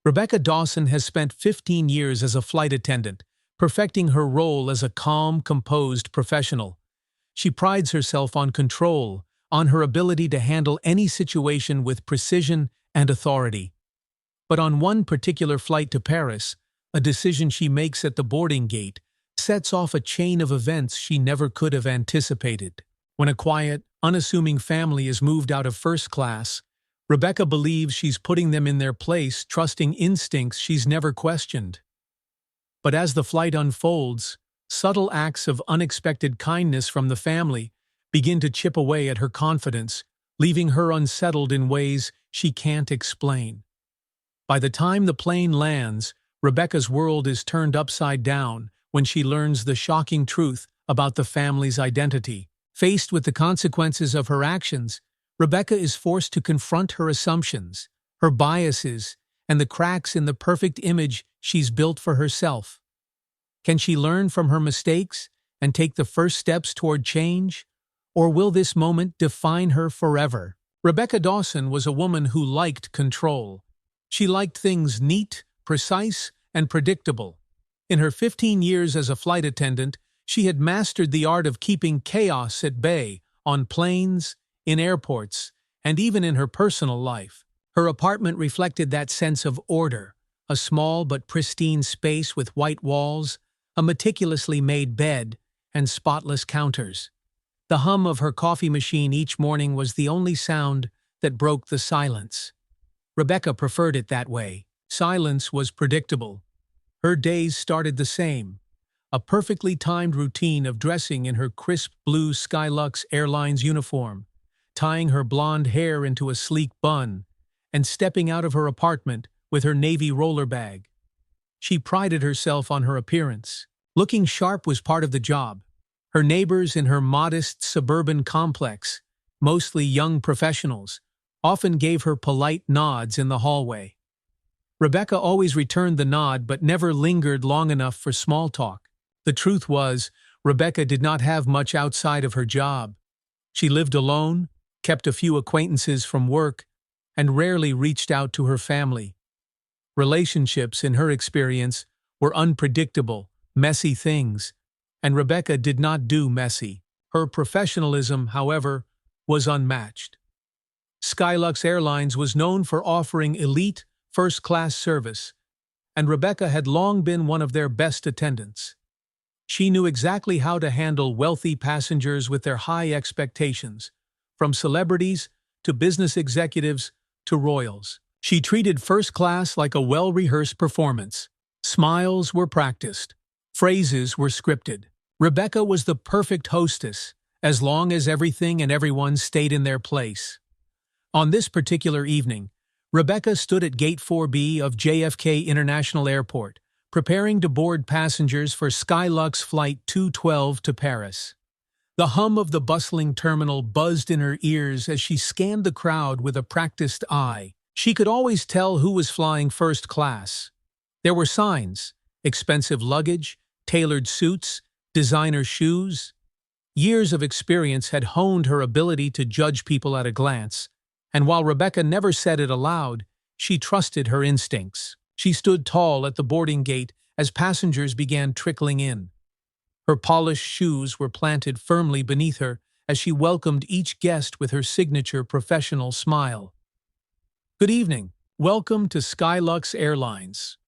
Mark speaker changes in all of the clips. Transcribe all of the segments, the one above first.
Speaker 1: Rebecca Dawson has spent 15 years as a flight attendant, perfecting her role as a calm, composed professional. She prides herself on control, on her ability to handle any situation with precision and authority. But on one particular flight to Paris, a decision she makes at the boarding gate sets off a chain of events she never could have anticipated. When a quiet, unassuming family is moved out of first class, Rebecca believes she's putting them in their place, trusting instincts she's never questioned. But as the flight unfolds, subtle acts of unexpected kindness from the family begin to chip away at her confidence, leaving her unsettled in ways she can't explain. By the time the plane lands, Rebecca's world is turned upside down when she learns the shocking truth about the family's identity. Faced with the consequences of her actions, Rebecca is forced to confront her assumptions, her biases, and the cracks in the perfect image she's built for herself. Can she learn from her mistakes and take the first steps toward change? Or will this moment define her forever? Rebecca Dawson was a woman who liked control. She liked things neat, precise, and predictable. In her 15 years as a flight attendant, she had mastered the art of keeping chaos at bay on planes, in airports, and even in her personal life. Her apartment reflected that sense of order, a small but pristine space with white walls, a meticulously made bed, and spotless counters. The hum of her coffee machine each morning was the only sound that broke the silence. Rebecca preferred it that way. Silence was predictable. Her days started the same. A perfectly timed routine of dressing in her crisp blue Skylux Airlines uniform, tying her blonde hair into a sleek bun, and stepping out of her apartment with her navy roller bag. She prided herself on her appearance. Looking sharp was part of the job. Her neighbors in her modest suburban complex, mostly young professionals, often gave her polite nods in the hallway. Rebecca always returned the nod but never lingered long enough for small talk. The truth was, Rebecca did not have much outside of her job. She lived alone, kept a few acquaintances from work, and rarely reached out to her family. Relationships, in her experience, were unpredictable, messy things, and Rebecca did not do messy. Her professionalism, however, was unmatched. Skylux Airlines was known for offering elite, first-class service, and Rebecca had long been one of their best attendants. She knew exactly how to handle wealthy passengers with their high expectations, from celebrities to business executives to royals. She treated first class like a well-rehearsed performance. Smiles were practiced. Phrases were scripted. Rebecca was the perfect hostess, as long as everything and everyone stayed in their place. On this particular evening, Rebecca stood at Gate 4B of JFK International Airport, preparing to board passengers for Skylux Flight 212 to Paris. The hum of the bustling terminal buzzed in her ears as she scanned the crowd with a practiced eye. She could always tell who was flying first class. There were signs: expensive luggage, tailored suits, designer shoes. Years of experience had honed her ability to judge people at a glance, and while Rebecca never said it aloud, she trusted her instincts. She stood tall at the boarding gate as passengers began trickling in. Her polished shoes were planted firmly beneath her as she welcomed each guest with her signature professional smile. "Good evening. Welcome to Skylux Airlines."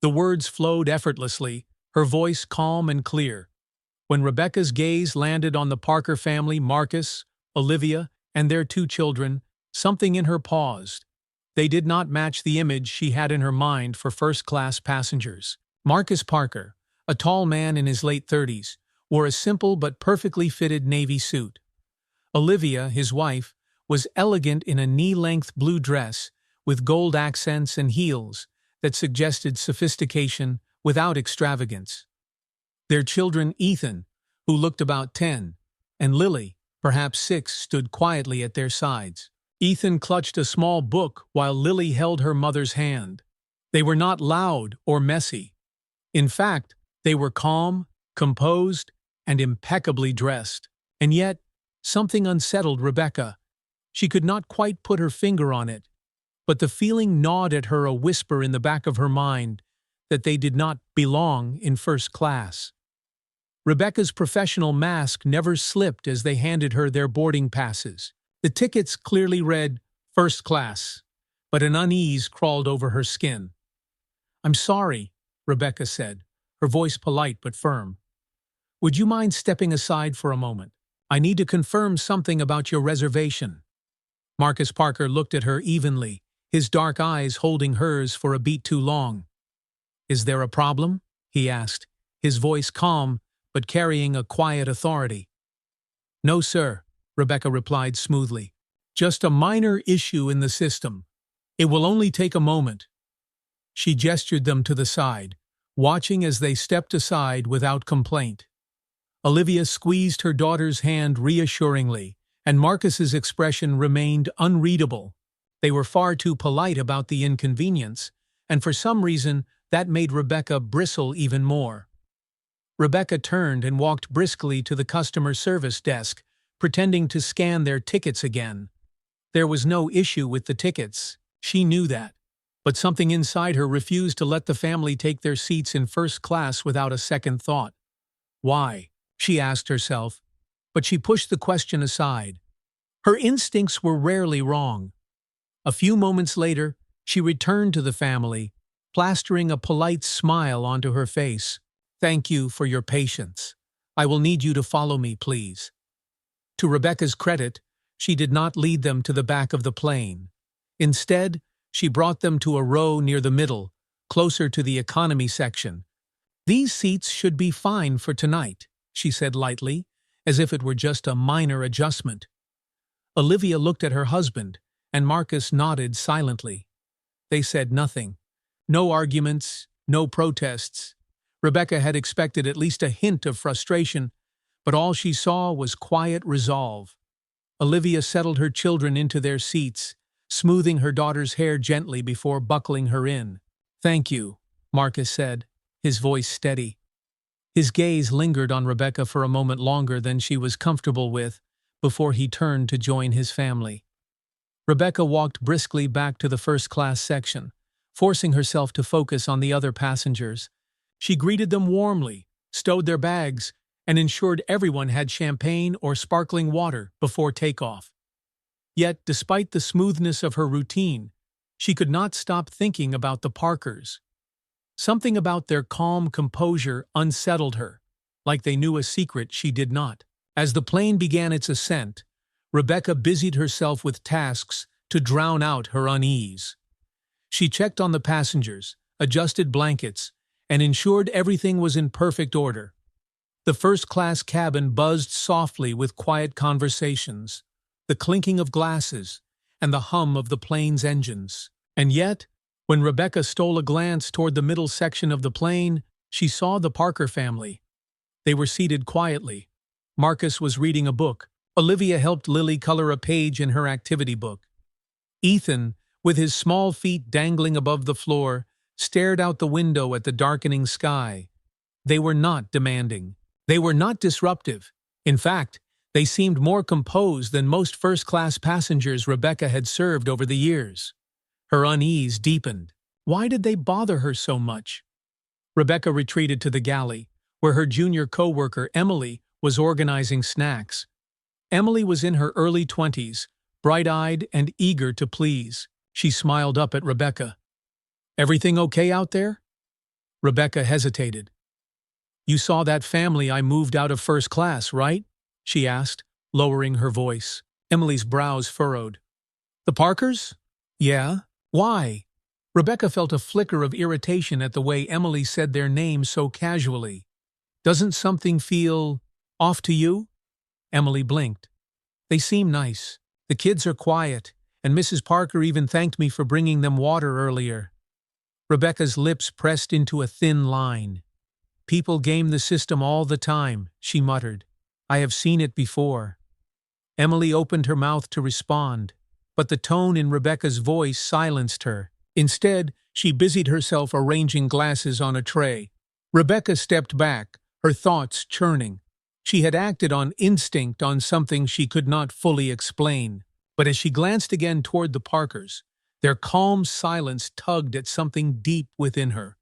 Speaker 1: The words flowed effortlessly, her voice calm and clear. When Rebecca's gaze landed on the Parker family, Marcus, Olivia, and their 2 children, something in her paused. They did not match the image she had in her mind for first-class passengers. Marcus Parker, a tall man in his late 30s, wore a simple but perfectly fitted navy suit. Olivia, his wife, was elegant in a knee-length blue dress with gold accents and heels that suggested sophistication without extravagance. Their children, Ethan, who looked about 10, and Lily, perhaps 6, stood quietly at their sides. Ethan clutched a small book while Lily held her mother's hand. They were not loud or messy. In fact, they were calm, composed, and impeccably dressed. And yet, something unsettled Rebecca. She could not quite put her finger on it. but the feeling gnawed at her, a whisper in the back of her mind that they did not belong in first class. Rebecca's professional mask never slipped as they handed her their boarding passes. The tickets clearly read first class, but an unease crawled over her skin. "I'm sorry," Rebecca said, her voice polite but firm. "Would you mind stepping aside for a moment? I need to confirm something about your reservation." Marcus Parker looked at her evenly, his dark eyes holding hers for a beat too long. "Is there a problem?" he asked, his voice calm but carrying a quiet authority. "No, sir," Rebecca replied smoothly. "Just a minor issue in the system. It will only take a moment." She gestured them to the side, watching as they stepped aside without complaint. Olivia squeezed her daughter's hand reassuringly, and Marcus's expression remained unreadable. They were far too polite about the inconvenience, and for some reason that made Rebecca bristle even more. Rebecca turned and walked briskly to the customer service desk, pretending to scan their tickets again. There was no issue with the tickets, she knew that, but something inside her refused to let the family take their seats in first class without a second thought. Why? She asked herself, but she pushed the question aside. Her instincts were rarely wrong. A few moments later, she returned to the family, plastering a polite smile onto her face. "Thank you for your patience. I will need you to follow me, please." To Rebecca's credit, she did not lead them to the back of the plane. Instead, she brought them to a row near the middle, closer to the economy section. "These seats should be fine for tonight," she said lightly, as if it were just a minor adjustment. Olivia looked at her husband, and Marcus nodded silently. They said nothing. No arguments, no protests. Rebecca had expected at least a hint of frustration, but all she saw was quiet resolve. Olivia settled her children into their seats, smoothing her daughter's hair gently before buckling her in. "Thank you," Marcus said, his voice steady. His gaze lingered on Rebecca for a moment longer than she was comfortable with before he turned to join his family. Rebecca walked briskly back to the first-class section, forcing herself to focus on the other passengers. She greeted them warmly, stowed their bags, and ensured everyone had champagne or sparkling water before takeoff. Yet, despite the smoothness of her routine, she could not stop thinking about the Parkers. Something about their calm composure unsettled her, like they knew a secret she did not. As the plane began its ascent, Rebecca busied herself with tasks to drown out her unease. She checked on the passengers, adjusted blankets, and ensured everything was in perfect order. The first-class cabin buzzed softly with quiet conversations, the clinking of glasses, and the hum of the plane's engines. And yet, when Rebecca stole a glance toward the middle section of the plane, she saw the Parker family. They were seated quietly. Marcus was reading a book. Olivia helped Lily color a page in her activity book. Ethan, with his small feet dangling above the floor, stared out the window at the darkening sky. They were not demanding. They were not disruptive. In fact, they seemed more composed than most first-class passengers Rebecca had served over the years. Her unease deepened. Why did they bother her so much? Rebecca retreated to the galley, where her junior co-worker, Emily, was organizing snacks. Emily was in her early 20s, bright-eyed and eager to please. She smiled up at Rebecca. "Everything okay out there?" Rebecca hesitated. "You saw that family I moved out of first class, right?" she asked, lowering her voice. Emily's brows furrowed. "The Parkers?" "Yeah. Why?" Rebecca felt a flicker of irritation at the way Emily said their names so casually. "Doesn't something feel off to you?" Emily blinked. "They seem nice. The kids are quiet, and Mrs. Parker even thanked me for bringing them water earlier." Rebecca's lips pressed into a thin line. "People game the system all the time," she muttered. "I have seen it before." Emily opened her mouth to respond, but the tone in Rebecca's voice silenced her. Instead, she busied herself arranging glasses on a tray. Rebecca stepped back, her thoughts churning. She had acted on instinct on something she could not fully explain. But as she glanced again toward the Parkers, Their calm silence tugged at something deep within her.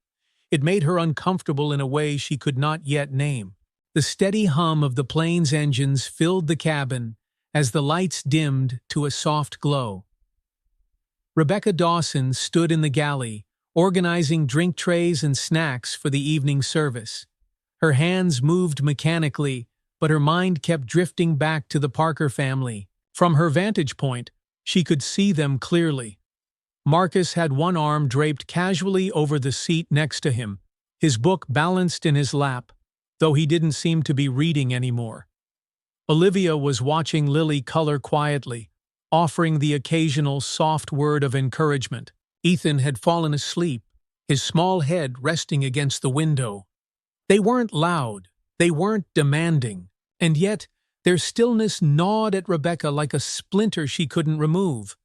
Speaker 1: It made her uncomfortable in a way she could not yet name. The steady hum of the plane's engines filled the cabin as the lights dimmed to a soft glow. Rebecca Dawson stood in the galley, organizing drink trays and snacks for the evening service. Her hands moved mechanically, but her mind kept drifting back to the Parker family. From her vantage point, she could see them clearly. Marcus had one arm draped casually over the seat next to him, his book balanced in his lap, though he didn't seem to be reading anymore. Olivia was watching Lily color quietly, offering the occasional soft word of encouragement. Ethan had fallen asleep, his small head resting against the window. They weren't loud, they weren't demanding, and yet their stillness gnawed at Rebecca like a splinter she couldn't remove.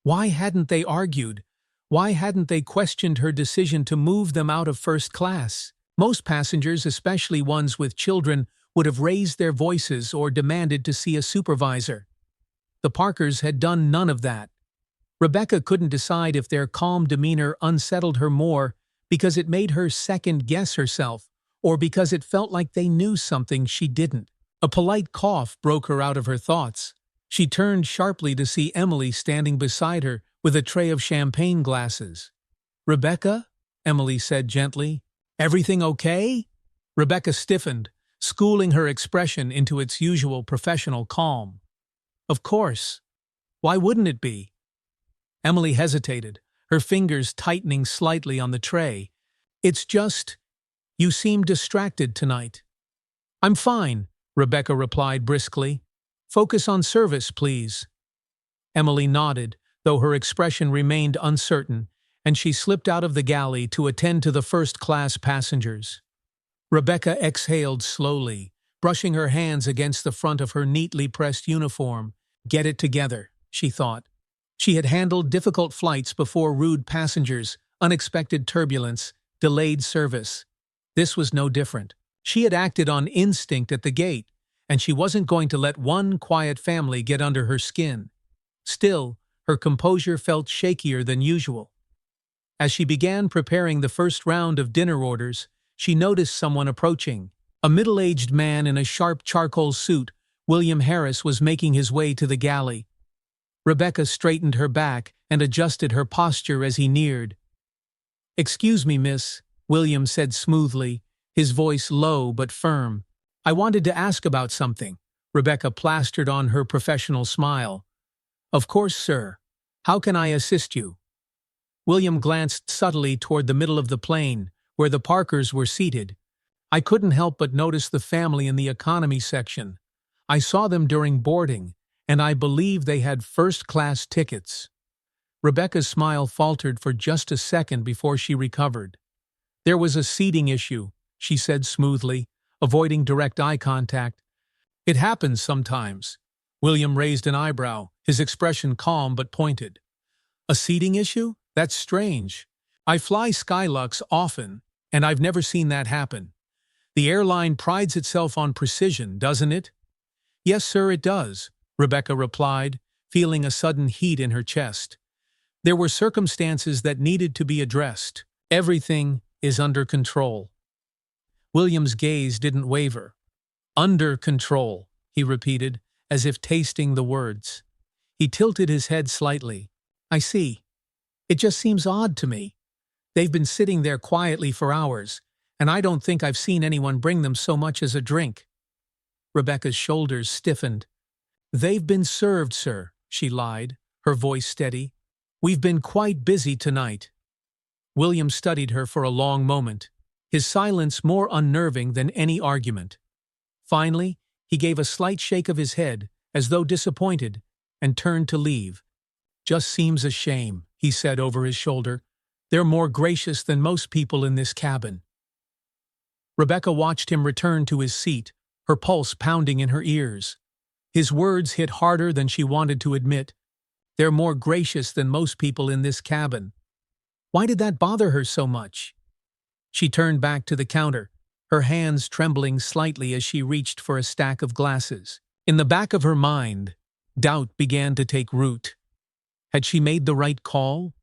Speaker 1: Why hadn't they argued? Why hadn't they questioned her decision to move them out of first class? Most passengers, especially ones with children, would have raised their voices or demanded to see a supervisor. The Parkers had done none of that. Rebecca couldn't decide if their calm demeanor unsettled her more because it made her second-guess herself, or because it felt like they knew something she didn't. A polite cough broke her out of her thoughts. She turned sharply to see Emily standing beside her with a tray of champagne glasses. "Rebecca?" Emily said gently. "Everything okay?" Rebecca stiffened, schooling her expression into its usual professional calm. "Of course. Why wouldn't it be?" Emily hesitated, her fingers tightening slightly on the tray. "It's just, you seem distracted tonight." "I'm fine," Rebecca replied briskly. "Focus on service, please." Emily nodded, though her expression remained uncertain, and she slipped out of the galley to attend to the first-class passengers. Rebecca exhaled slowly, brushing her hands against the front of her neatly pressed uniform. "Get it together," she thought. She had handled difficult flights before: rude passengers, unexpected turbulence, delayed service. This was no different. She had acted on instinct at the gate, and she wasn't going to let one quiet family get under her skin. Still, her composure felt shakier than usual. As she began preparing the first round of dinner orders, she noticed someone approaching. A middle-aged man in a sharp charcoal suit, William Harris, was making his way to the galley. Rebecca straightened her back and adjusted her posture as he neared. "Excuse me, miss," William said smoothly, his voice low but firm. "I wanted to ask about something." Rebecca plastered on her professional smile. "Of course, sir. How can I assist you?" William glanced subtly toward the middle of the plane, where the Parkers were seated. "I couldn't help but notice the family in the economy section. I saw them during boarding, and I believe they had first-class tickets." Rebecca's smile faltered for just a second before she recovered. "There was a seating issue," she said smoothly, avoiding direct eye contact. "It happens sometimes." William raised an eyebrow, his expression calm but pointed. "A seating issue? That's strange. I fly Skylux often, and I've never seen that happen. The airline prides itself on precision, doesn't it?" "Yes, sir, it does," Rebecca replied, feeling a sudden heat in her chest. "There were circumstances that needed to be addressed. Everything is under control." William's gaze didn't waver. "Under control," he repeated, as if tasting the words. He tilted his head slightly. "I see. It just seems odd to me. They've been sitting there quietly for hours, and I don't think I've seen anyone bring them so much as a drink." Rebecca's shoulders stiffened. "They've been served, sir," she lied, her voice steady. "We've been quite busy tonight." William studied her for a long moment, his silence more unnerving than any argument. Finally, he gave a slight shake of his head, as though disappointed, and turned to leave. "Just seems a shame," he said over his shoulder. "They're more gracious than most people in this cabin." Rebecca watched him return to his seat, her pulse pounding in her ears. His words hit harder than she wanted to admit. They're more gracious than most people in this cabin. Why did that bother her so much? She turned back to the counter, her hands trembling slightly as she reached for a stack of glasses. In the back of her mind, doubt began to take root. Had she made the right call?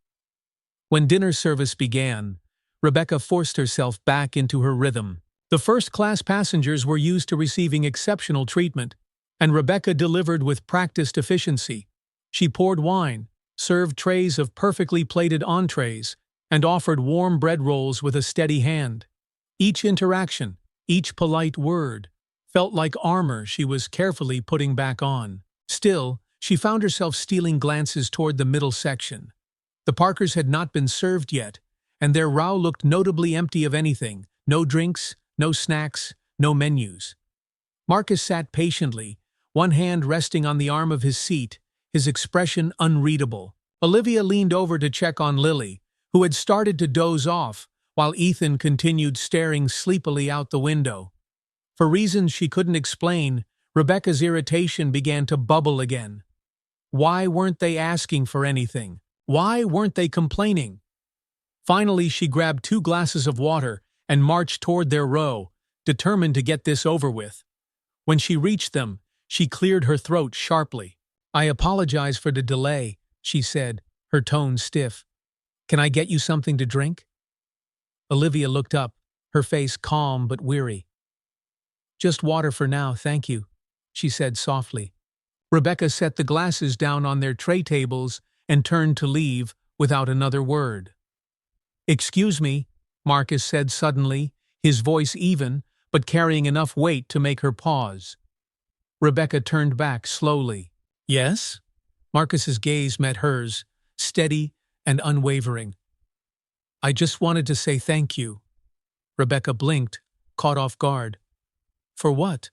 Speaker 1: When dinner service began, Rebecca forced herself back into her rhythm. The first-class passengers were used to receiving exceptional treatment, and Rebecca delivered with practiced efficiency. She poured wine, served trays of perfectly plated entrees, and offered warm bread rolls with a steady hand. Each interaction, each polite word, felt like armor she was carefully putting back on. Still, she found herself stealing glances toward the middle section. The Parkers had not been served yet, and their row looked notably empty of anything. No drinks, no snacks, no menus. Marcus sat patiently, one hand resting on the arm of his seat, his expression unreadable. Olivia leaned over to check on Lily, who had started to doze off, while Ethan continued staring sleepily out the window. For reasons she couldn't explain, Rebecca's irritation began to bubble again. Why weren't they asking for anything? Why weren't they complaining? Finally, she grabbed 2 glasses of water and marched toward their row, determined to get this over with. When she reached them, she cleared her throat sharply. "I apologize for the delay," she said, her tone stiff. "Can I get you something to drink?" Olivia looked up, her face calm but weary. "Just water for now, thank you," she said softly. Rebecca set the glasses down on their tray tables and turned to leave without another word. "Excuse me," Marcus said suddenly, his voice even, but carrying enough weight to make her pause. Rebecca turned back slowly. "Yes?" Marcus's gaze met hers, steady and unwavering. "I just wanted to say thank you." Rebecca blinked, caught off guard. "For what?"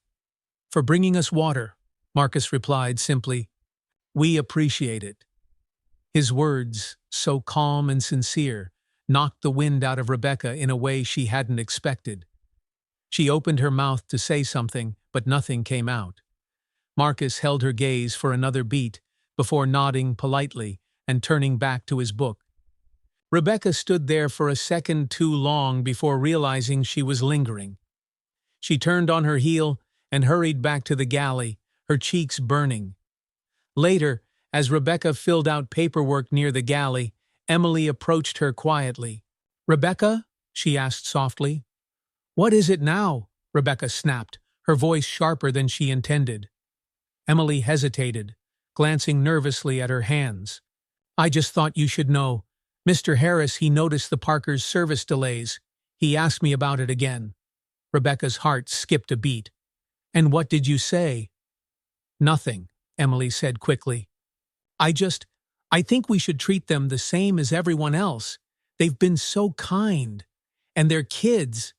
Speaker 1: "For bringing us water," Marcus replied simply. "We appreciate it." His words, so calm and sincere, knocked the wind out of Rebecca in a way she hadn't expected. She opened her mouth to say something, but nothing came out. Marcus held her gaze for another beat before nodding politely and turning back to his book. Rebecca stood there for a second too long before realizing she was lingering. She turned on her heel and hurried back to the galley, her cheeks burning. Later, as Rebecca filled out paperwork near the galley, Emily approached her quietly. "Rebecca?" she asked softly. "What is it now?" Rebecca snapped, her voice sharper than she intended. Emily hesitated, glancing nervously at her hands. "I just thought you should know. Mr. Harris, he noticed the Parkers' service delays. He asked me about it again." Rebecca's heart skipped a beat. "And what did you say?" "Nothing," Emily said quickly. I think we should treat them the same as everyone else. They've been so kind. And they're kids."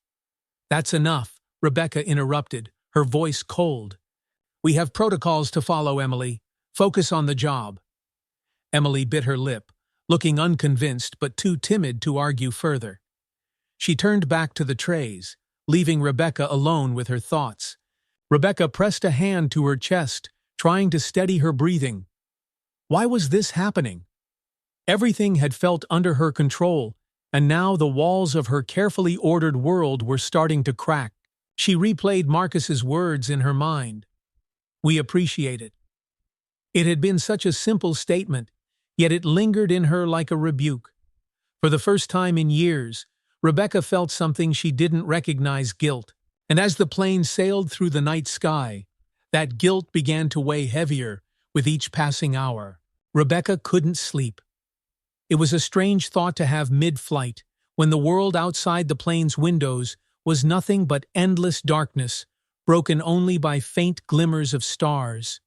Speaker 1: "That's enough," Rebecca interrupted, her voice cold. "We have protocols to follow, Emily. Focus on the job." Emily bit her lip, looking unconvinced but too timid to argue further. She turned back to the trays, leaving Rebecca alone with her thoughts. Rebecca pressed a hand to her chest, trying to steady her breathing. Why was this happening? Everything had felt under her control, and now the walls of her carefully ordered world were starting to crack. She replayed Marcus's words in her mind. "We appreciate it." It had been such a simple statement, yet it lingered in her like a rebuke. For the first time in years, Rebecca felt something she didn't recognize: guilt. And as the plane sailed through the night sky, that guilt began to weigh heavier with each passing hour. Rebecca couldn't sleep. It was a strange thought to have mid-flight, when the world outside the plane's windows was nothing but endless darkness, broken only by faint glimmers of stars.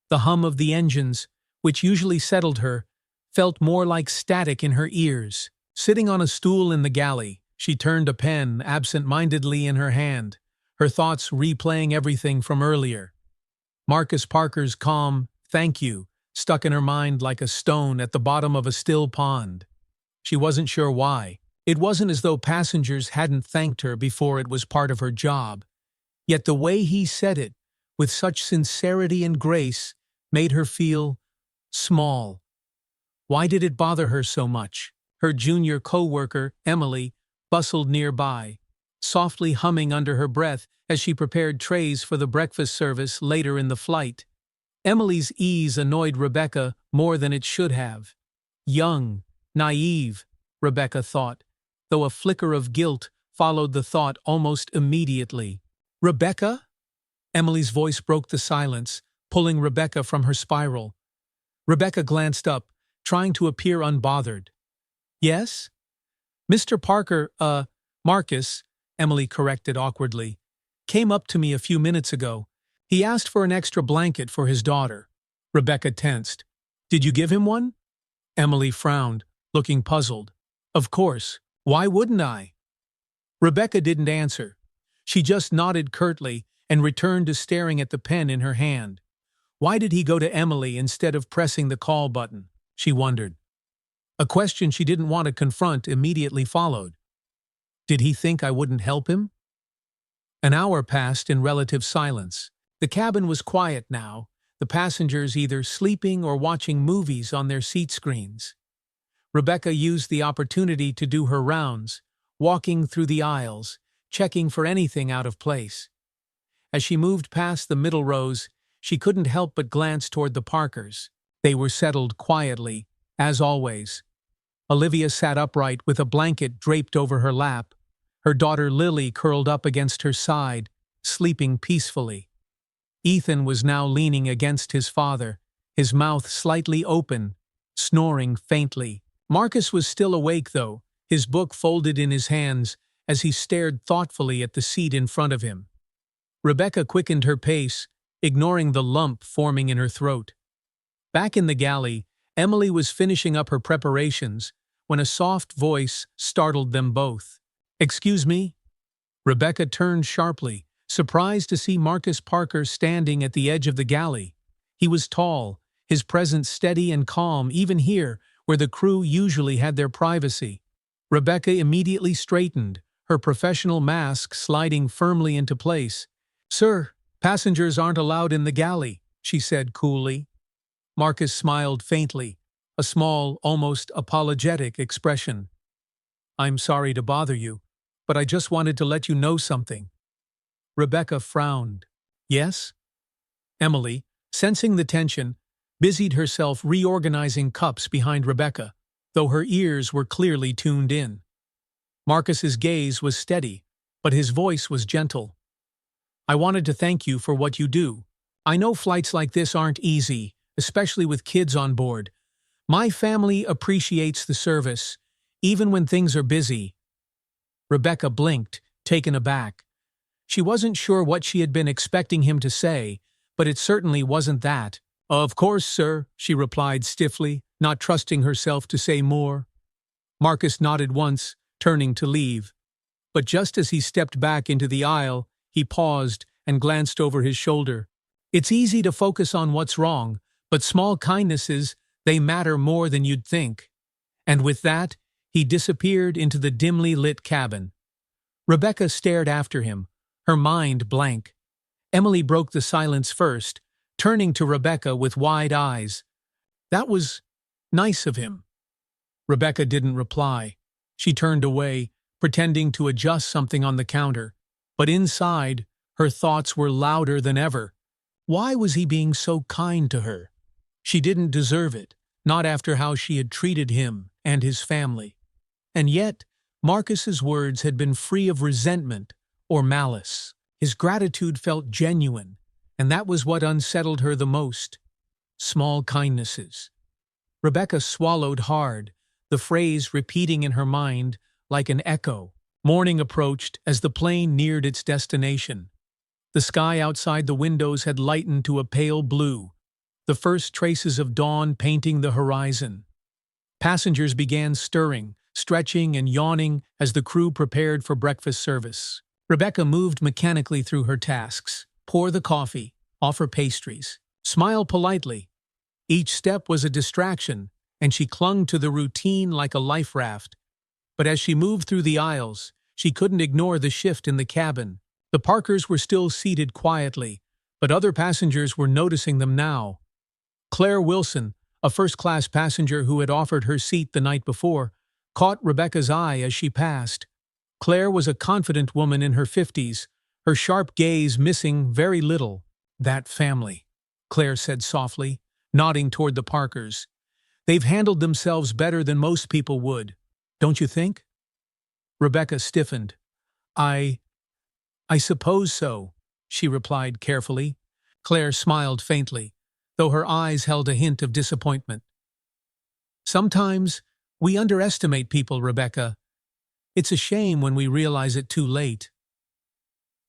Speaker 1: The hum of the engines, which usually settled her, felt more like static in her ears. Sitting on a stool in the galley, she turned a pen absent-mindedly in her hand, her thoughts replaying everything from earlier. Marcus Parker's calm "thank you" stuck in her mind like a stone at the bottom of a still pond. She wasn't sure why. It wasn't as though passengers hadn't thanked her before it was part of her job. Yet the way he said it, with such sincerity and grace, made her feel small. Why did it bother her so much? Her junior co-worker, Emily, bustled nearby, softly humming under her breath as she prepared trays for the breakfast service later in the flight. Emily's ease annoyed Rebecca more than it should have. Young, naive, Rebecca thought, though a flicker of guilt followed the thought almost immediately. Rebecca? Emily's voice broke the silence, pulling Rebecca from her spiral. Rebecca glanced up, trying to appear unbothered. Yes? Mr. Parker, Marcus, Emily corrected awkwardly, came up to me a few minutes ago. He asked for an extra blanket for his daughter. Rebecca tensed. Did you give him one? Emily frowned, looking puzzled. Of course. Why wouldn't I? Rebecca didn't answer. She just nodded curtly and returned to staring at the pen in her hand. Why did he go to Emily instead of pressing the call button? She wondered. A question she didn't want to confront immediately followed. Did he think I wouldn't help him? An hour passed in relative silence. The cabin was quiet now, the passengers either sleeping or watching movies on their seat screens. Rebecca used the opportunity to do her rounds, walking through the aisles, checking for anything out of place. As she moved past the middle rows, she couldn't help but glance toward the Parkers. They were settled quietly, as always. Olivia sat upright with a blanket draped over her lap, her daughter Lily curled up against her side, sleeping peacefully. Ethan was now leaning against his father, his mouth slightly open, snoring faintly. Marcus was still awake, though, his book folded in his hands as he stared thoughtfully at the seat in front of him. Rebecca quickened her pace, ignoring the lump forming in her throat. Back in the galley, Emily was finishing up her preparations when a soft voice startled them both. Excuse me? Rebecca turned sharply, surprised to see Marcus Parker standing at the edge of the galley. He was tall, his presence steady and calm even here, where the crew usually had their privacy. Rebecca immediately straightened, her professional mask sliding firmly into place. Sir, passengers aren't allowed in the galley, she said coolly. Marcus smiled faintly, a small, almost apologetic expression. I'm sorry to bother you, but I just wanted to let you know something. Rebecca frowned. Yes? Emily, sensing the tension, busied herself reorganizing cups behind Rebecca, though her ears were clearly tuned in. Marcus's gaze was steady, but his voice was gentle. I wanted to thank you for what you do. I know flights like this aren't easy, especially with kids on board. My family appreciates the service, even when things are busy. Rebecca blinked, taken aback. She wasn't sure what she had been expecting him to say, but it certainly wasn't that. Of course, sir, she replied stiffly, not trusting herself to say more. Marcus nodded once, turning to leave. But just as he stepped back into the aisle, he paused and glanced over his shoulder. It's easy to focus on what's wrong, but small kindnesses, they matter more than you'd think. And with that, he disappeared into the dimly lit cabin. Rebecca stared after him, her mind blank. Emily broke the silence first, turning to Rebecca with wide eyes. That was nice of him. Rebecca didn't reply. She turned away, pretending to adjust something on the counter. But inside, her thoughts were louder than ever. Why was he being so kind to her? She didn't deserve it, not after how she had treated him and his family. And yet, Marcus's words had been free of resentment or malice. His gratitude felt genuine, and that was what unsettled her the most. Small kindnesses. Rebecca swallowed hard, the phrase repeating in her mind like an echo. Morning approached as the plane neared its destination. The sky outside the windows had lightened to a pale blue, the first traces of dawn painting the horizon. Passengers began stirring, stretching and yawning as the crew prepared for breakfast service. Rebecca moved mechanically through her tasks. Pour the coffee, offer pastries, smile politely. Each step was a distraction, and she clung to the routine like a life raft. But as she moved through the aisles, she couldn't ignore the shift in the cabin. The Parkers were still seated quietly, but other passengers were noticing them now. Claire Wilson, a first-class passenger who had offered her seat the night before, caught Rebecca's eye as she passed. Claire was a confident woman in her 50s, her sharp gaze missing very little. That family. Claire said softly, nodding toward the Parkers. They've handled themselves better than most people would, don't you think? Rebecca stiffened. I suppose so, she replied carefully. Claire smiled faintly, though her eyes held a hint of disappointment. Sometimes we underestimate people, Rebecca. It's a shame when we realize it too late.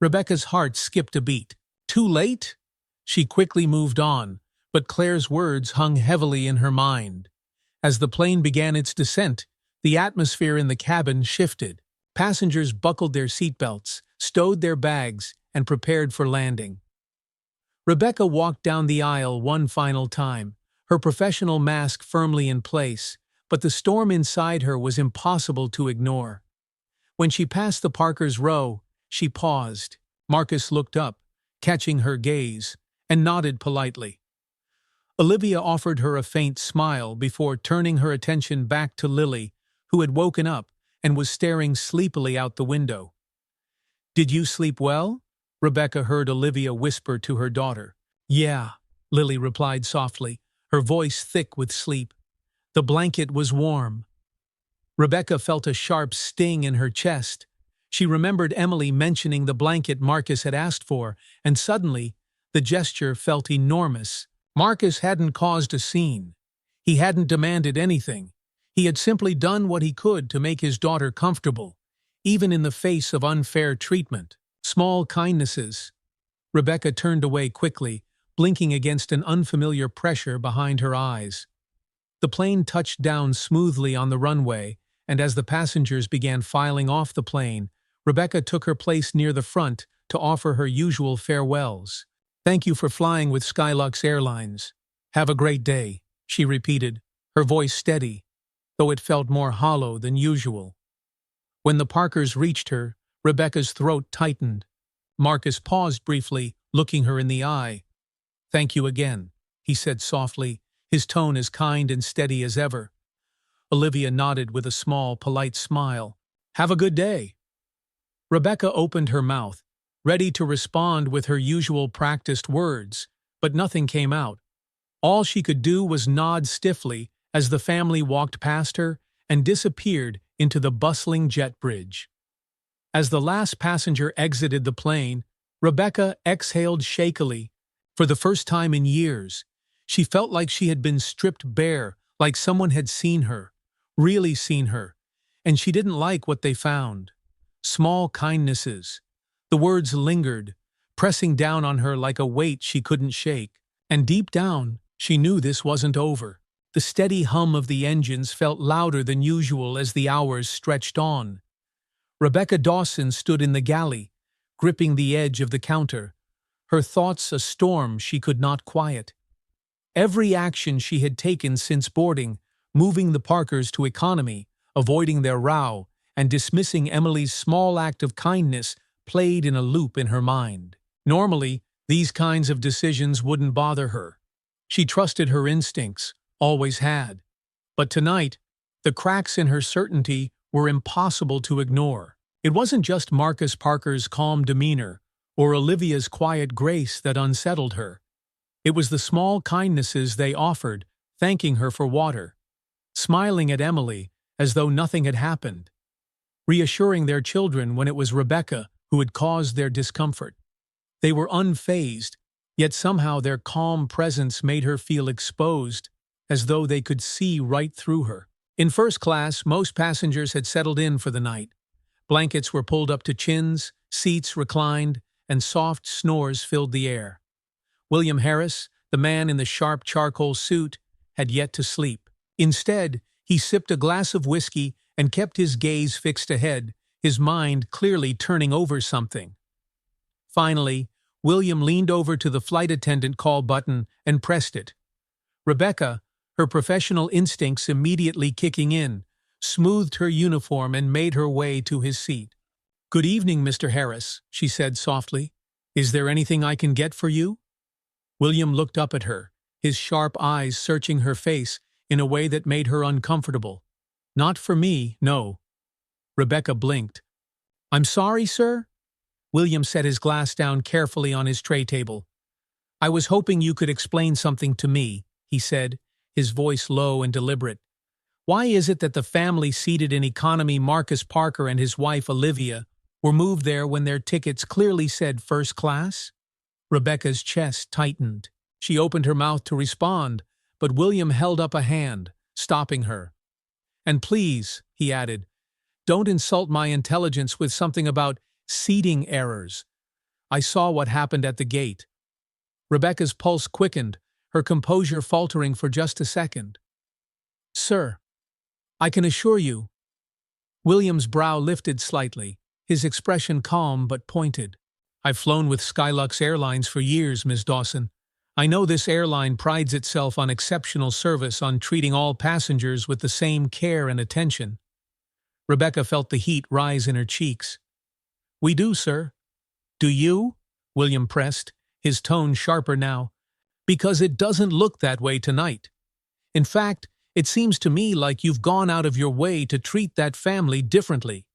Speaker 1: Rebecca's heart skipped a beat. Too late? She quickly moved on, but Claire's words hung heavily in her mind. As the plane began its descent, the atmosphere in the cabin shifted. Passengers buckled their seatbelts, stowed their bags, and prepared for landing. Rebecca walked down the aisle one final time, her professional mask firmly in place, but the storm inside her was impossible to ignore. When she passed the Parkers' row, she paused. Marcus looked up, catching her gaze, and nodded politely. Olivia offered her a faint smile before turning her attention back to Lily, who had woken up and was staring sleepily out the window. "Did you sleep well?" Rebecca heard Olivia whisper to her daughter. "Yeah," Lily replied softly, her voice thick with sleep. "The blanket was warm." Rebecca felt a sharp sting in her chest. She remembered Emily mentioning the blanket Marcus had asked for, and suddenly, the gesture felt enormous. Marcus hadn't caused a scene. He hadn't demanded anything. He had simply done what he could to make his daughter comfortable, even in the face of unfair treatment. Small kindnesses. Rebecca turned away quickly, blinking against an unfamiliar pressure behind her eyes. The plane touched down smoothly on the runway, and as the passengers began filing off the plane, Rebecca took her place near the front to offer her usual farewells. "Thank you for flying with Skylux Airlines. Have a great day," she repeated, her voice steady, though it felt more hollow than usual. When the Parkers reached her, Rebecca's throat tightened. Marcus paused briefly, looking her in the eye. "Thank you again," he said softly, his tone as kind and steady as ever. Olivia nodded with a small, polite smile. "Have a good day." Rebecca opened her mouth, ready to respond with her usual practiced words, but nothing came out. All she could do was nod stiffly as the family walked past her and disappeared into the bustling jet bridge. As the last passenger exited the plane, Rebecca exhaled shakily. For the first time in years, she felt like she had been stripped bare, like someone had seen her, really seen her, and she didn't like what they found. Small kindnesses. The words lingered, pressing down on her like a weight she couldn't shake. And deep down, she knew this wasn't over. The steady hum of the engines felt louder than usual as the hours stretched on. Rebecca Dawson stood in the galley, gripping the edge of the counter, her thoughts a storm she could not quiet. Every action she had taken since boarding, moving the Parkers to economy, avoiding their row, and dismissing Emily's small act of kindness, played in a loop in her mind. Normally, these kinds of decisions wouldn't bother her. She trusted her instincts, always had. But tonight, the cracks in her certainty were impossible to ignore. It wasn't just Marcus Parker's calm demeanor or Olivia's quiet grace that unsettled her. It was the small kindnesses they offered, thanking her for water, smiling at Emily as though nothing had happened, reassuring their children when it was Rebecca who had caused their discomfort. They were unfazed, yet somehow their calm presence made her feel exposed, as though they could see right through her. In first class, most passengers had settled in for the night. Blankets were pulled up to chins, seats reclined, and soft snores filled the air. William Harris, the man in the sharp charcoal suit, had yet to sleep. Instead, he sipped a glass of whiskey and kept his gaze fixed ahead, his mind clearly turning over something. Finally, William leaned over to the flight attendant call button and pressed it. Rebecca, her professional instincts immediately kicking in, smoothed her uniform and made her way to his seat. "Good evening, Mr. Harris," she said softly. "Is there anything I can get for you?" William looked up at her, his sharp eyes searching her face in a way that made her uncomfortable. "Not for me, no." Rebecca blinked. "I'm sorry, sir?" William set his glass down carefully on his tray table. I was hoping you could explain something to me, he said, his voice low and deliberate. Why is it that the family seated in economy, Marcus Parker and his wife Olivia, were moved there when their tickets clearly said first class? Rebecca's chest tightened. She opened her mouth to respond, but William held up a hand, stopping her. And please, he added, don't insult my intelligence with something about seating errors. I saw what happened at the gate. Rebecca's pulse quickened, her composure faltering for just a second. Sir, I can assure you. William's brow lifted slightly, his expression calm but pointed. I've flown with Skylux Airlines for years, Ms. Dawson. I know this airline prides itself on exceptional service, on treating all passengers with the same care and attention. Rebecca felt the heat rise in her cheeks. We do, sir. Do you? William pressed, his tone sharper now. Because it doesn't look that way tonight. In fact, it seems to me like you've gone out of your way to treat that family differently.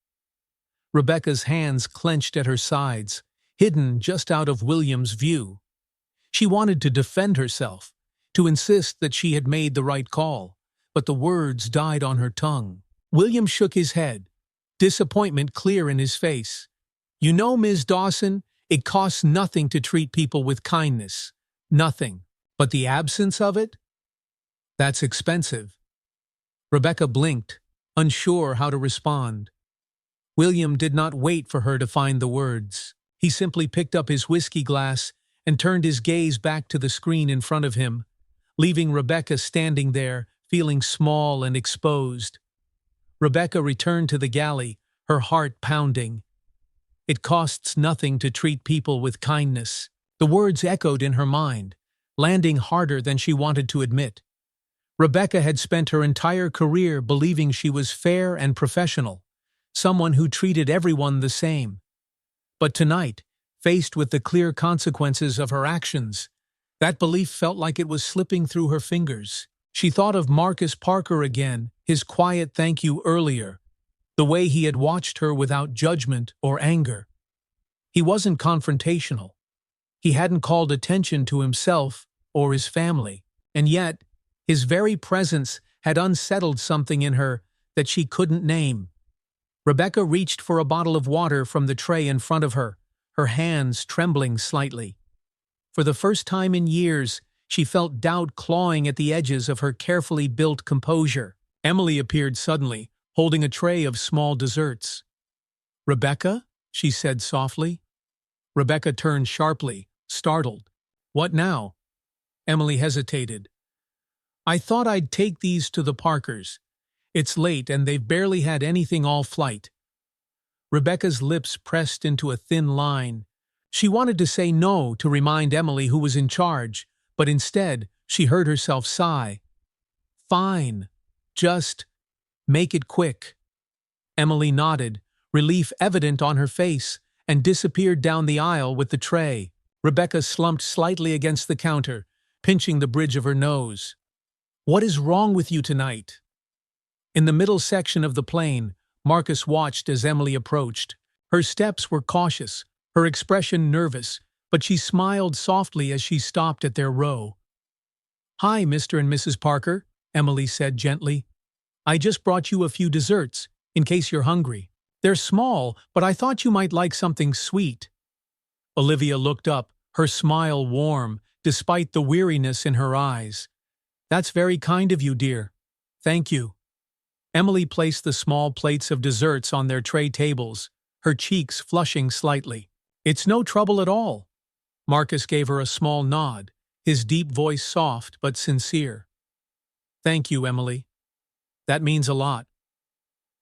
Speaker 1: Rebecca's hands clenched at her sides, hidden just out of William's view. She wanted to defend herself, to insist that she had made the right call, but the words died on her tongue. William shook his head, disappointment clear in his face. You know, Ms. Dawson, it costs nothing to treat people with kindness. Nothing. But the absence of it? That's expensive. Rebecca blinked, unsure how to respond. William did not wait for her to find the words. He simply picked up his whiskey glass and turned his gaze back to the screen in front of him, leaving Rebecca standing there, feeling small and exposed. Rebecca returned to the galley, her heart pounding. It costs nothing to treat people with kindness. The words echoed in her mind, landing harder than she wanted to admit. Rebecca had spent her entire career believing she was fair and professional, someone who treated everyone the same. But tonight, faced with the clear consequences of her actions, that belief felt like it was slipping through her fingers. She thought of Marcus Parker again, his quiet thank you earlier, the way he had watched her without judgment or anger. He wasn't confrontational. He hadn't called attention to himself or his family, and yet his very presence had unsettled something in her that she couldn't name. Rebecca reached for a bottle of water from the tray in front of her, her hands trembling slightly. For the first time in years, she felt doubt clawing at the edges of her carefully built composure. Emily appeared suddenly, holding a tray of small desserts. "Rebecca?" she said softly. Rebecca turned sharply, startled. "What now?" Emily hesitated. "I thought I'd take these to the Parkers. It's late and they've barely had anything all flight." Rebecca's lips pressed into a thin line. She wanted to say no to remind Emily who was in charge, but instead she heard herself sigh. "Fine. Just make it quick." Emily nodded, relief evident on her face, and disappeared down the aisle with the tray. Rebecca slumped slightly against the counter, pinching the bridge of her nose. "What is wrong with you tonight?" In the middle section of the plane, Marcus watched as Emily approached. Her steps were cautious, her expression nervous, but she smiled softly as she stopped at their row. "Hi, Mr. and Mrs. Parker," Emily said gently. "I just brought you a few desserts, in case you're hungry. They're small, but I thought you might like something sweet." Olivia looked up, her smile warm, despite the weariness in her eyes. "That's very kind of you, dear. Thank you." Emily placed the small plates of desserts on their tray tables, her cheeks flushing slightly. "It's no trouble at all." Marcus gave her a small nod, his deep voice soft but sincere. "Thank you, Emily. That means a lot."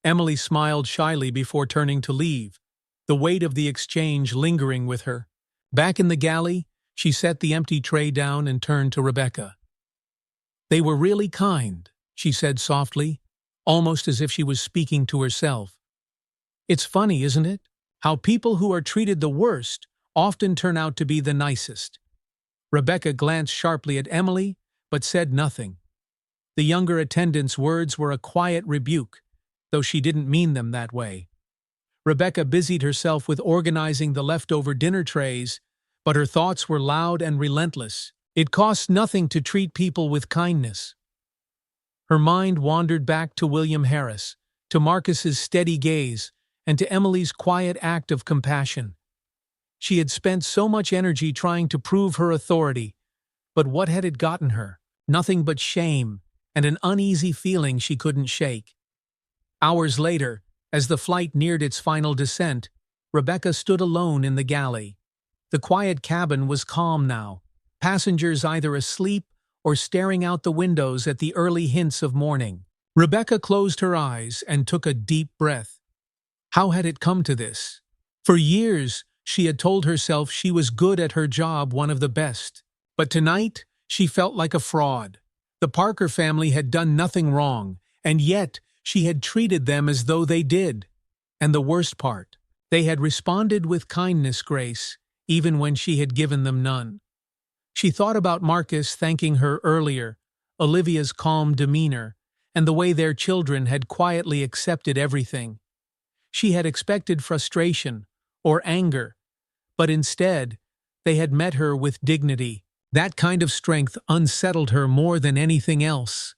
Speaker 1: Emily smiled shyly before turning to leave, the weight of the exchange lingering with her. Back in the galley, she set the empty tray down and turned to Rebecca. "They were really kind," she said softly, almost as if she was speaking to herself. "It's funny, isn't it? How people who are treated the worst often turn out to be the nicest." Rebecca glanced sharply at Emily, but said nothing. The younger attendant's words were a quiet rebuke, though she didn't mean them that way. Rebecca busied herself with organizing the leftover dinner trays, but her thoughts were loud and relentless. It costs nothing to treat people with kindness. Her mind wandered back to William Harris, to Marcus's steady gaze, and to Emily's quiet act of compassion. She had spent so much energy trying to prove her authority, but what had it gotten her? Nothing but shame and an uneasy feeling she couldn't shake. Hours later, as the flight neared its final descent, Rebecca stood alone in the galley. The quiet cabin was calm now, passengers either asleep or staring out the windows at the early hints of morning. Rebecca closed her eyes and took a deep breath. How had it come to this? For years, she had told herself she was good at her job, one of the best. But tonight, she felt like a fraud. The Parker family had done nothing wrong, and yet she had treated them as though they did. And the worst part, they had responded with kindness, grace, even when she had given them none. She thought about Marcus thanking her earlier, Olivia's calm demeanor, and the way their children had quietly accepted everything. She had expected frustration or anger, but instead, they had met her with dignity. That kind of strength unsettled her more than anything else.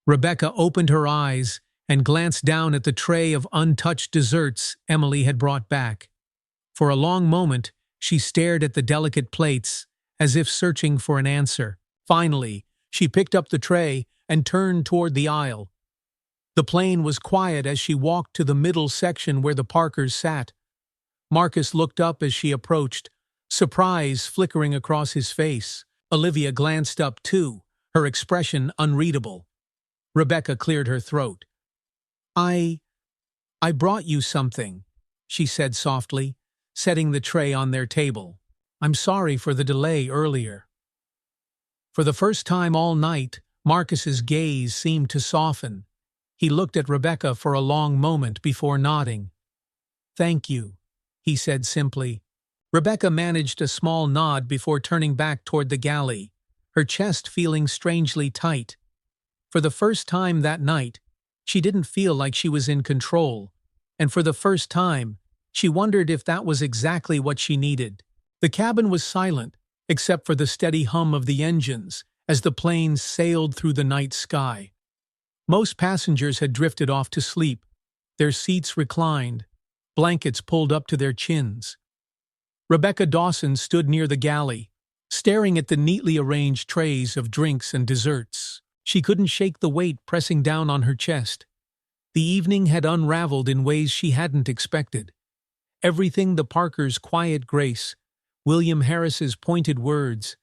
Speaker 1: Rebecca opened her eyes and glanced down at the tray of untouched desserts Emily had brought back. For a long moment, she stared at the delicate plates, as if searching for an answer. Finally, she picked up the tray and turned toward the aisle. The plane was quiet as she walked to the middle section where the Parkers sat. Marcus looked up as she approached, surprise flickering across his face. Olivia glanced up too, her expression unreadable. Rebecca cleared her throat. I brought you something," she said softly, setting the tray on their table. "I'm sorry for the delay earlier." For the first time all night, Marcus's gaze seemed to soften. He looked at Rebecca for a long moment before nodding. "Thank you," he said simply. Rebecca managed a small nod before turning back toward the galley, her chest feeling strangely tight. For the first time that night, she didn't feel like she was in control, and for the first time, she wondered if that was exactly what she needed. The cabin was silent, except for the steady hum of the engines as the plane sailed through the night sky. Most passengers had drifted off to sleep, their seats reclined, blankets pulled up to their chins. Rebecca Dawson stood near the galley, staring at the neatly arranged trays of drinks and desserts. She couldn't shake the weight pressing down on her chest. The evening had unraveled in ways she hadn't expected. Everything, the Parkers' quiet grace, William Harris's pointed words,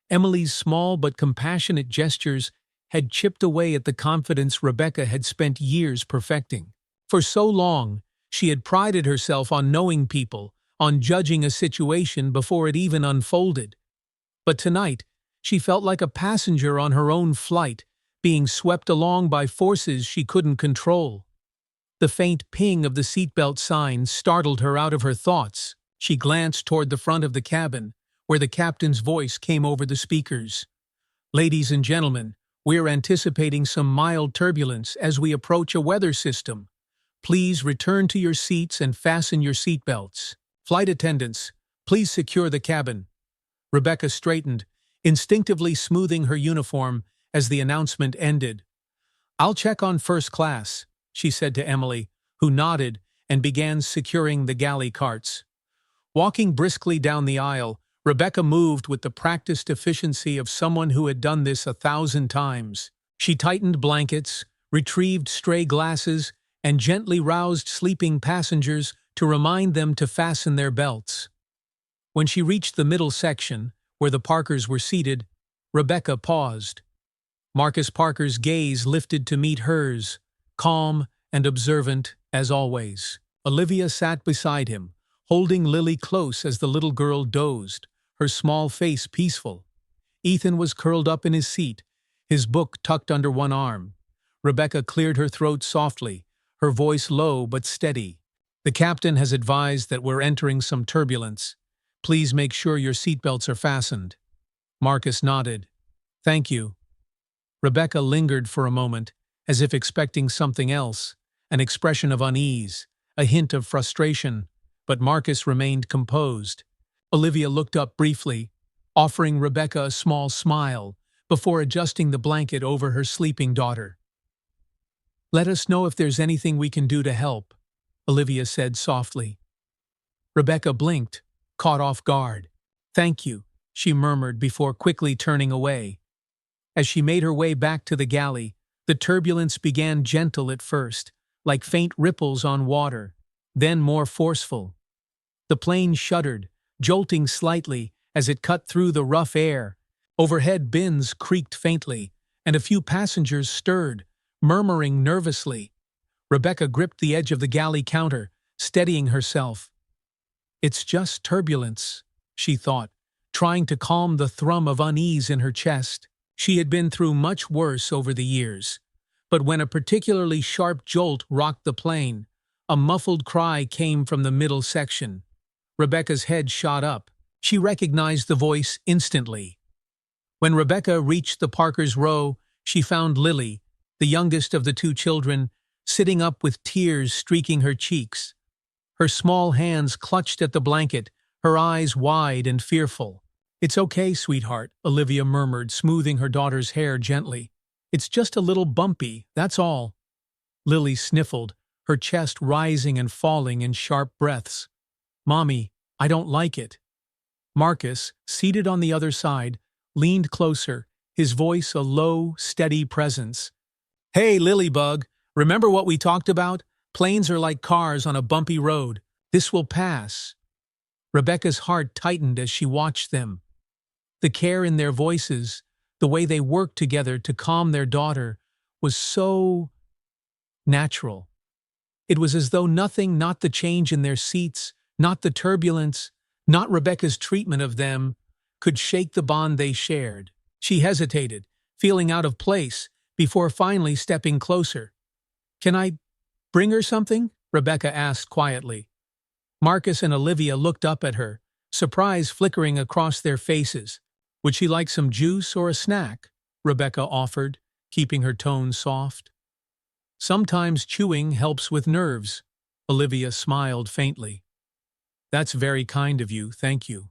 Speaker 1: Emily's small but compassionate gestures, had chipped away at the confidence Rebecca had spent years perfecting. For so long, she had prided herself on knowing people, on judging a situation before it even unfolded. But tonight, she felt like a passenger on her own flight, being swept along by forces she couldn't control. The faint ping of the seatbelt sign startled her out of her thoughts. She glanced toward the front of the cabin, where the captain's voice came over the speakers. "Ladies and gentlemen, we're anticipating some mild turbulence as we approach a weather system. Please return to your seats and fasten your seatbelts. Flight attendants, please secure the cabin." Rebecca straightened, instinctively smoothing her uniform as the announcement ended. "I'll check on first class," she said to Emily, who nodded and began securing the galley carts. Walking briskly down the aisle, Rebecca moved with the practiced efficiency of someone who had done this 1,000 times. She tightened blankets, retrieved stray glasses, and gently roused sleeping passengers to remind them to fasten their belts. When she reached the middle section, where the Parkers were seated, Rebecca paused. Marcus Parker's gaze lifted to meet hers, calm and observant as always. Olivia sat beside him, holding Lily close as the little girl dozed, her small face peaceful. Ethan was curled up in his seat, his book tucked under one arm. Rebecca cleared her throat softly, her voice low but steady. "The captain has advised that we're entering some turbulence. Please make sure your seatbelts are fastened." Marcus nodded. "Thank you." Rebecca lingered for a moment, as if expecting something else, an expression of unease, a hint of frustration, but Marcus remained composed. Olivia looked up briefly, offering Rebecca a small smile before adjusting the blanket over her sleeping daughter. "Let us know if there's anything we can do to help," Olivia said softly. Rebecca blinked, caught off guard. "Thank you," she murmured before quickly turning away. As she made her way back to the galley, the turbulence began gentle at first, like faint ripples on water, then more forceful. The plane shuddered, jolting slightly as it cut through the rough air. Overhead bins creaked faintly, and a few passengers stirred, murmuring nervously. Rebecca gripped the edge of the galley counter, steadying herself. "It's just turbulence," she thought, trying to calm the thrum of unease in her chest. She had been through much worse over the years, but when a particularly sharp jolt rocked the plane, a muffled cry came from the middle section. Rebecca's head shot up. She recognized the voice instantly. When Rebecca reached the Parkers' row, she found Lily, the youngest of the two children, sitting up with tears streaking her cheeks. Her small hands clutched at the blanket, her eyes wide and fearful. "It's okay, sweetheart," Olivia murmured, smoothing her daughter's hair gently. "It's just a little bumpy, that's all." Lily sniffled, her chest rising and falling in sharp breaths. "Mommy, I don't like it." Marcus, seated on the other side, leaned closer, his voice a low, steady presence. "Hey, Lilybug, remember what we talked about? Planes are like cars on a bumpy road. This will pass." Rebecca's heart tightened as she watched them. The care in their voices, the way they worked together to calm their daughter, was so natural. It was as though nothing, not the change in their seats, not the turbulence, not Rebecca's treatment of them, could shake the bond they shared. She hesitated, feeling out of place, before finally stepping closer. "Can I bring her something?" Rebecca asked quietly. Marcus and Olivia looked up at her, surprise flickering across their faces. "Would she like some juice or a snack?" Rebecca offered, keeping her tone soft. "Sometimes chewing helps with nerves." Olivia smiled faintly. "That's very kind of you, thank you."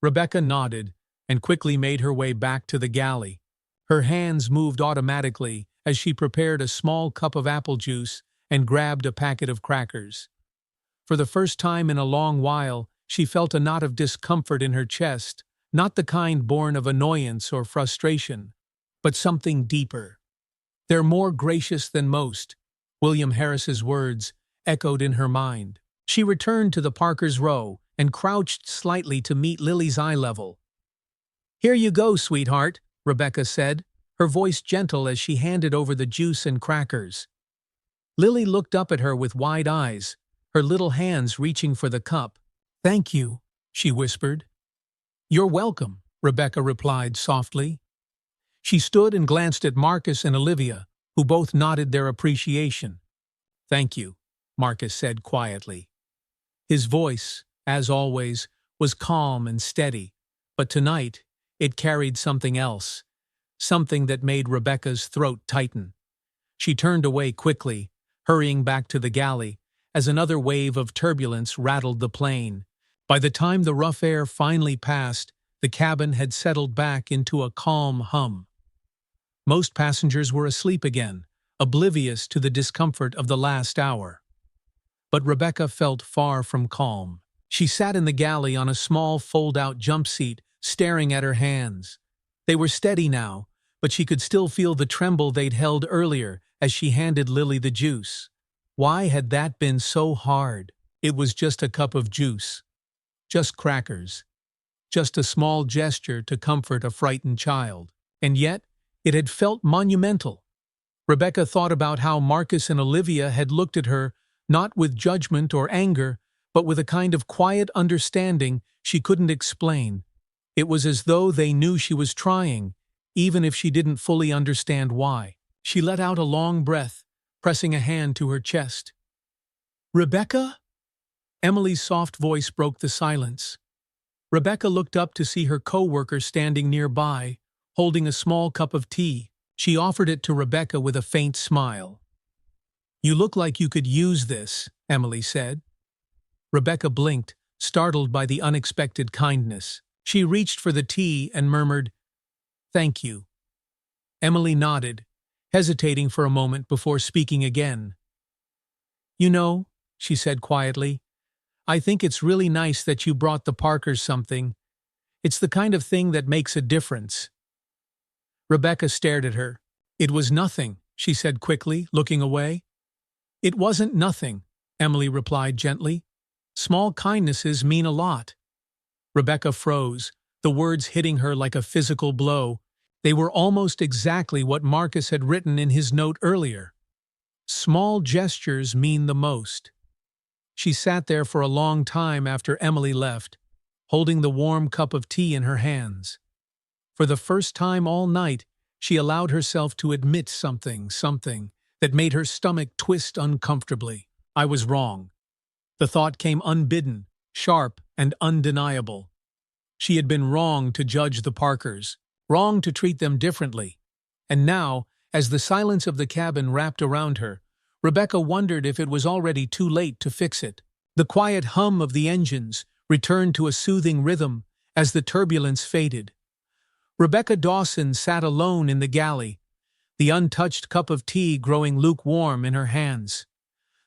Speaker 1: Rebecca nodded and quickly made her way back to the galley. Her hands moved automatically as she prepared a small cup of apple juice and grabbed a packet of crackers. For the first time in a long while, she felt a knot of discomfort in her chest, not the kind born of annoyance or frustration, but something deeper. "They're more gracious than most," William Harris's words echoed in her mind. She returned to the Parkers' row and crouched slightly to meet Lily's eye level. "Here you go, sweetheart," Rebecca said, her voice gentle as she handed over the juice and crackers. Lily looked up at her with wide eyes, her little hands reaching for the cup. "Thank you," she whispered. "You're welcome," Rebecca replied softly. She stood and glanced at Marcus and Olivia, who both nodded their appreciation. "Thank you," Marcus said quietly. His voice, as always, was calm and steady, but tonight it carried something else, something that made Rebecca's throat tighten. She turned away quickly, hurrying back to the galley, as another wave of turbulence rattled the plane. By the time the rough air finally passed, the cabin had settled back into a calm hum. Most passengers were asleep again, oblivious to the discomfort of the last hour. But Rebecca felt far from calm. She sat in the galley on a small fold-out jump seat, staring at her hands. They were steady now, but she could still feel the tremble they'd held earlier as she handed Lily the juice. Why had that been so hard? It was just a cup of juice. Just crackers. Just a small gesture to comfort a frightened child. And yet, it had felt monumental. Rebecca thought about how Marcus and Olivia had looked at her, not with judgment or anger, but with a kind of quiet understanding she couldn't explain. It was as though they knew she was trying, even if she didn't fully understand why. She let out a long breath, pressing a hand to her chest. "Rebecca?" Emily's soft voice broke the silence. Rebecca looked up to see her co-worker standing nearby, holding a small cup of tea. She offered it to Rebecca with a faint smile. "You look like you could use this," Emily said. Rebecca blinked, startled by the unexpected kindness. She reached for the tea and murmured, "Thank you." Emily nodded, hesitating for a moment before speaking again. "You know," she said quietly, "I think it's really nice that you brought the Parkers something. It's the kind of thing that makes a difference." Rebecca stared at her. "It was nothing," she said quickly, looking away. "It wasn't nothing," Emily replied gently. "Small kindnesses mean a lot." Rebecca froze, the words hitting her like a physical blow. They were almost exactly what Marcus had written in his note earlier. Small gestures mean the most. She sat there for a long time after Emily left, holding the warm cup of tea in her hands. For the first time all night, she allowed herself to admit something that made her stomach twist uncomfortably. "I was wrong." The thought came unbidden, sharp, and undeniable. She had been wrong to judge the Parkers, wrong to treat them differently. And now, as the silence of the cabin wrapped around her, Rebecca wondered if it was already too late to fix it. The quiet hum of the engines returned to a soothing rhythm as the turbulence faded. Rebecca Dawson sat alone in the galley, the untouched cup of tea growing lukewarm in her hands.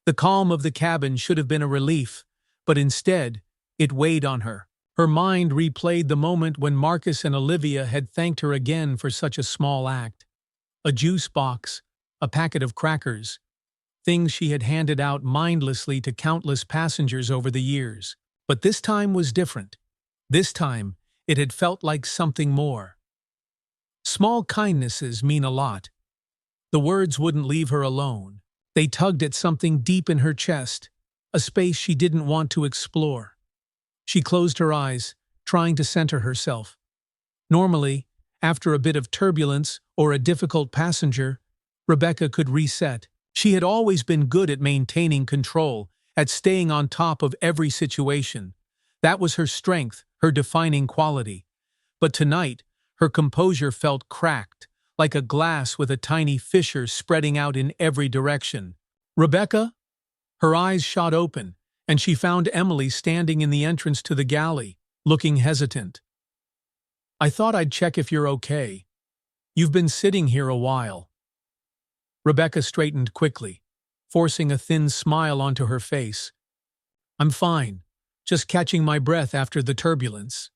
Speaker 1: The calm of the cabin should have been a relief, but instead, it weighed on her. Her mind replayed the moment when Marcus and Olivia had thanked her again for such a small act. A juice box, a packet of crackers, things she had handed out mindlessly to countless passengers over the years. But this time was different. This time, it had felt like something more. Small kindnesses mean a lot. The words wouldn't leave her alone. They tugged at something deep in her chest, a space she didn't want to explore. She closed her eyes, trying to center herself. Normally, after a bit of turbulence or a difficult passenger, Rebecca could reset. She had always been good at maintaining control, at staying on top of every situation. That was her strength, her defining quality. But tonight, her composure felt cracked, like a glass with a tiny fissure spreading out in every direction. "Rebecca?" Her eyes shot open, and she found Emily standing in the entrance to the galley, looking hesitant. "I thought I'd check if you're okay. You've been sitting here a while." Rebecca straightened quickly, forcing a thin smile onto her face. "I'm fine, just catching my breath after the turbulence."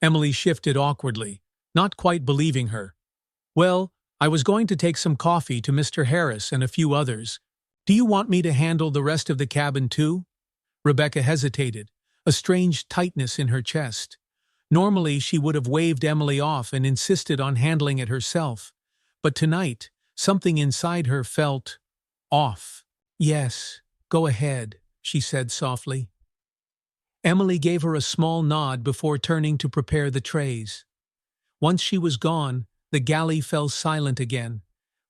Speaker 1: Emily shifted awkwardly, not quite believing her. "Well, I was going to take some coffee to Mr. Harris and a few others. Do you want me to handle the rest of the cabin too?" Rebecca hesitated, a strange tightness in her chest. Normally, she would have waved Emily off and insisted on handling it herself. But tonight, something inside her felt off. "Yes, go ahead," she said softly. Emily gave her a small nod before turning to prepare the trays. Once she was gone, the galley fell silent again,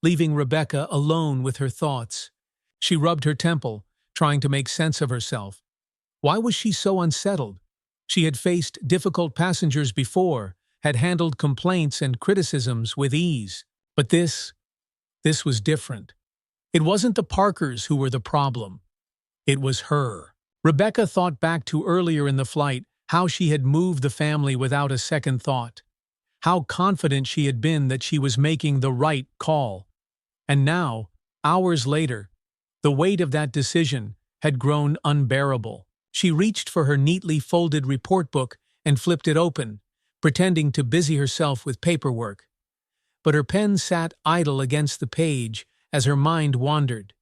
Speaker 1: leaving Rebecca alone with her thoughts. She rubbed her temple, trying to make sense of herself. Why was she so unsettled? She had faced difficult passengers before, had handled complaints and criticisms with ease. But this was different. It wasn't the Parkers who were the problem. It was her. Rebecca thought back to earlier in the flight, how she had moved the family without a second thought. How confident she had been that she was making the right call. And now, hours later, the weight of that decision had grown unbearable. She reached for her neatly folded report book and flipped it open, pretending to busy herself with paperwork. But her pen sat idle against the page as her mind wandered.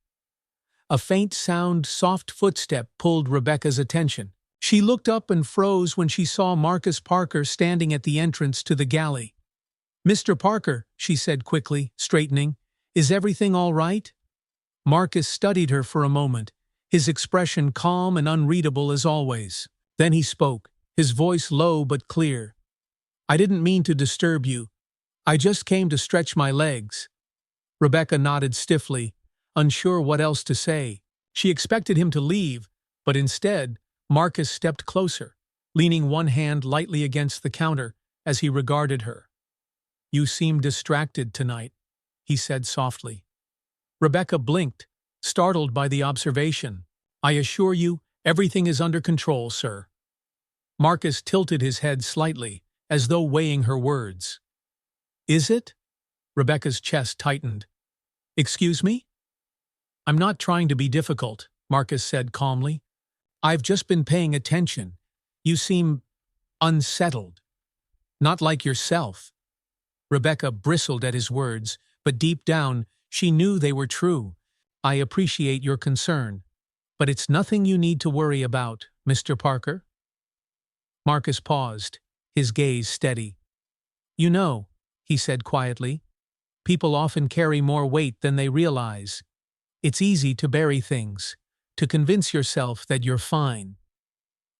Speaker 1: A faint soft footstep pulled Rebecca's attention. She looked up and froze when she saw Marcus Parker standing at the entrance to the galley. "Mr. Parker," she said quickly, straightening, "is everything all right?" Marcus studied her for a moment, his expression calm and unreadable as always. Then he spoke, his voice low but clear. "I didn't mean to disturb you. I just came to stretch my legs." Rebecca nodded stiffly, unsure what else to say. She expected him to leave, but instead, Marcus stepped closer, leaning one hand lightly against the counter as he regarded her. "You seem distracted tonight," he said softly. Rebecca blinked, startled by the observation. "I assure you, everything is under control, sir." Marcus tilted his head slightly, as though weighing her words. Is it? Rebecca's chest tightened. Excuse me? I'm not trying to be difficult, Marcus said calmly. I've just been paying attention. You seem unsettled. Not like yourself. Rebecca bristled at his words, but deep down, she knew they were true. I appreciate your concern, but it's nothing you need to worry about, Mr. Parker. Marcus paused, his gaze steady. You know, he said quietly, people often carry more weight than they realize. It's easy to bury things, to convince yourself that you're fine.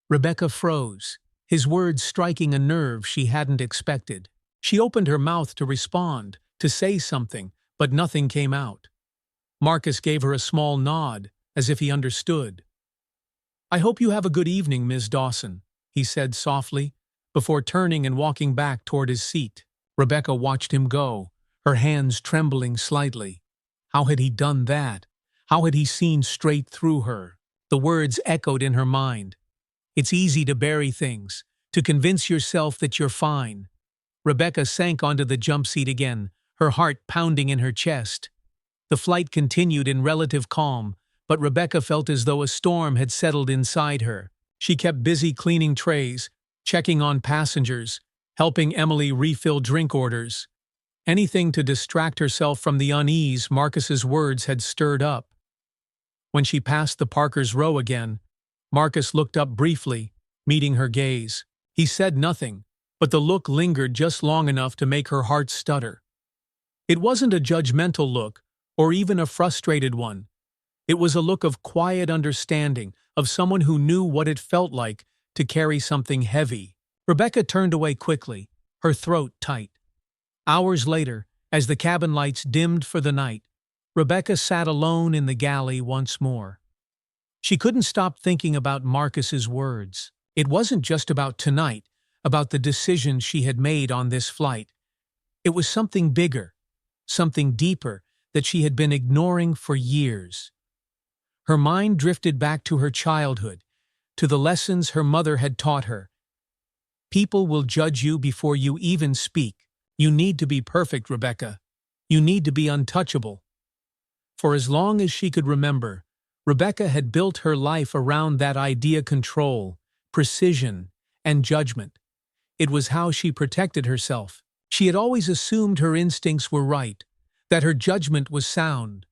Speaker 1: Rebecca froze, his words striking a nerve she hadn't expected. She opened her mouth to respond, to say something, but nothing came out. Marcus gave her a small nod, as if he understood. I hope you have a good evening, Ms. Dawson, he said softly, before turning and walking back toward his seat. Rebecca watched him go, her hands trembling slightly. How had he done that? How had he seen straight through her? The words echoed in her mind. It's easy to bury things, to convince yourself that you're fine. Rebecca sank onto the jump seat again, her heart pounding in her chest. The flight continued in relative calm, but Rebecca felt as though a storm had settled inside her. She kept busy cleaning trays, checking on passengers, helping Emily refill drink orders. Anything to distract herself from the unease Marcus's words had stirred up. When she passed the Parkers' row again, Marcus looked up briefly, meeting her gaze. He said nothing, but the look lingered just long enough to make her heart stutter. It wasn't a judgmental look, or even a frustrated one. It was a look of quiet understanding, of someone who knew what it felt like to carry something heavy. Rebecca turned away quickly, her throat tight. Hours later, as the cabin lights dimmed for the night, Rebecca sat alone in the galley once more. She couldn't stop thinking about Marcus's words. It wasn't just about tonight, about the decisions she had made on this flight. It was something bigger, something deeper that she had been ignoring for years. Her mind drifted back to her childhood, to the lessons her mother had taught her. People will judge you before you even speak. You need to be perfect, Rebecca. You need to be untouchable. For as long as she could remember, Rebecca had built her life around that idea: control, precision, and judgment. It was how she protected herself. She had always assumed her instincts were right, that her judgment was sound.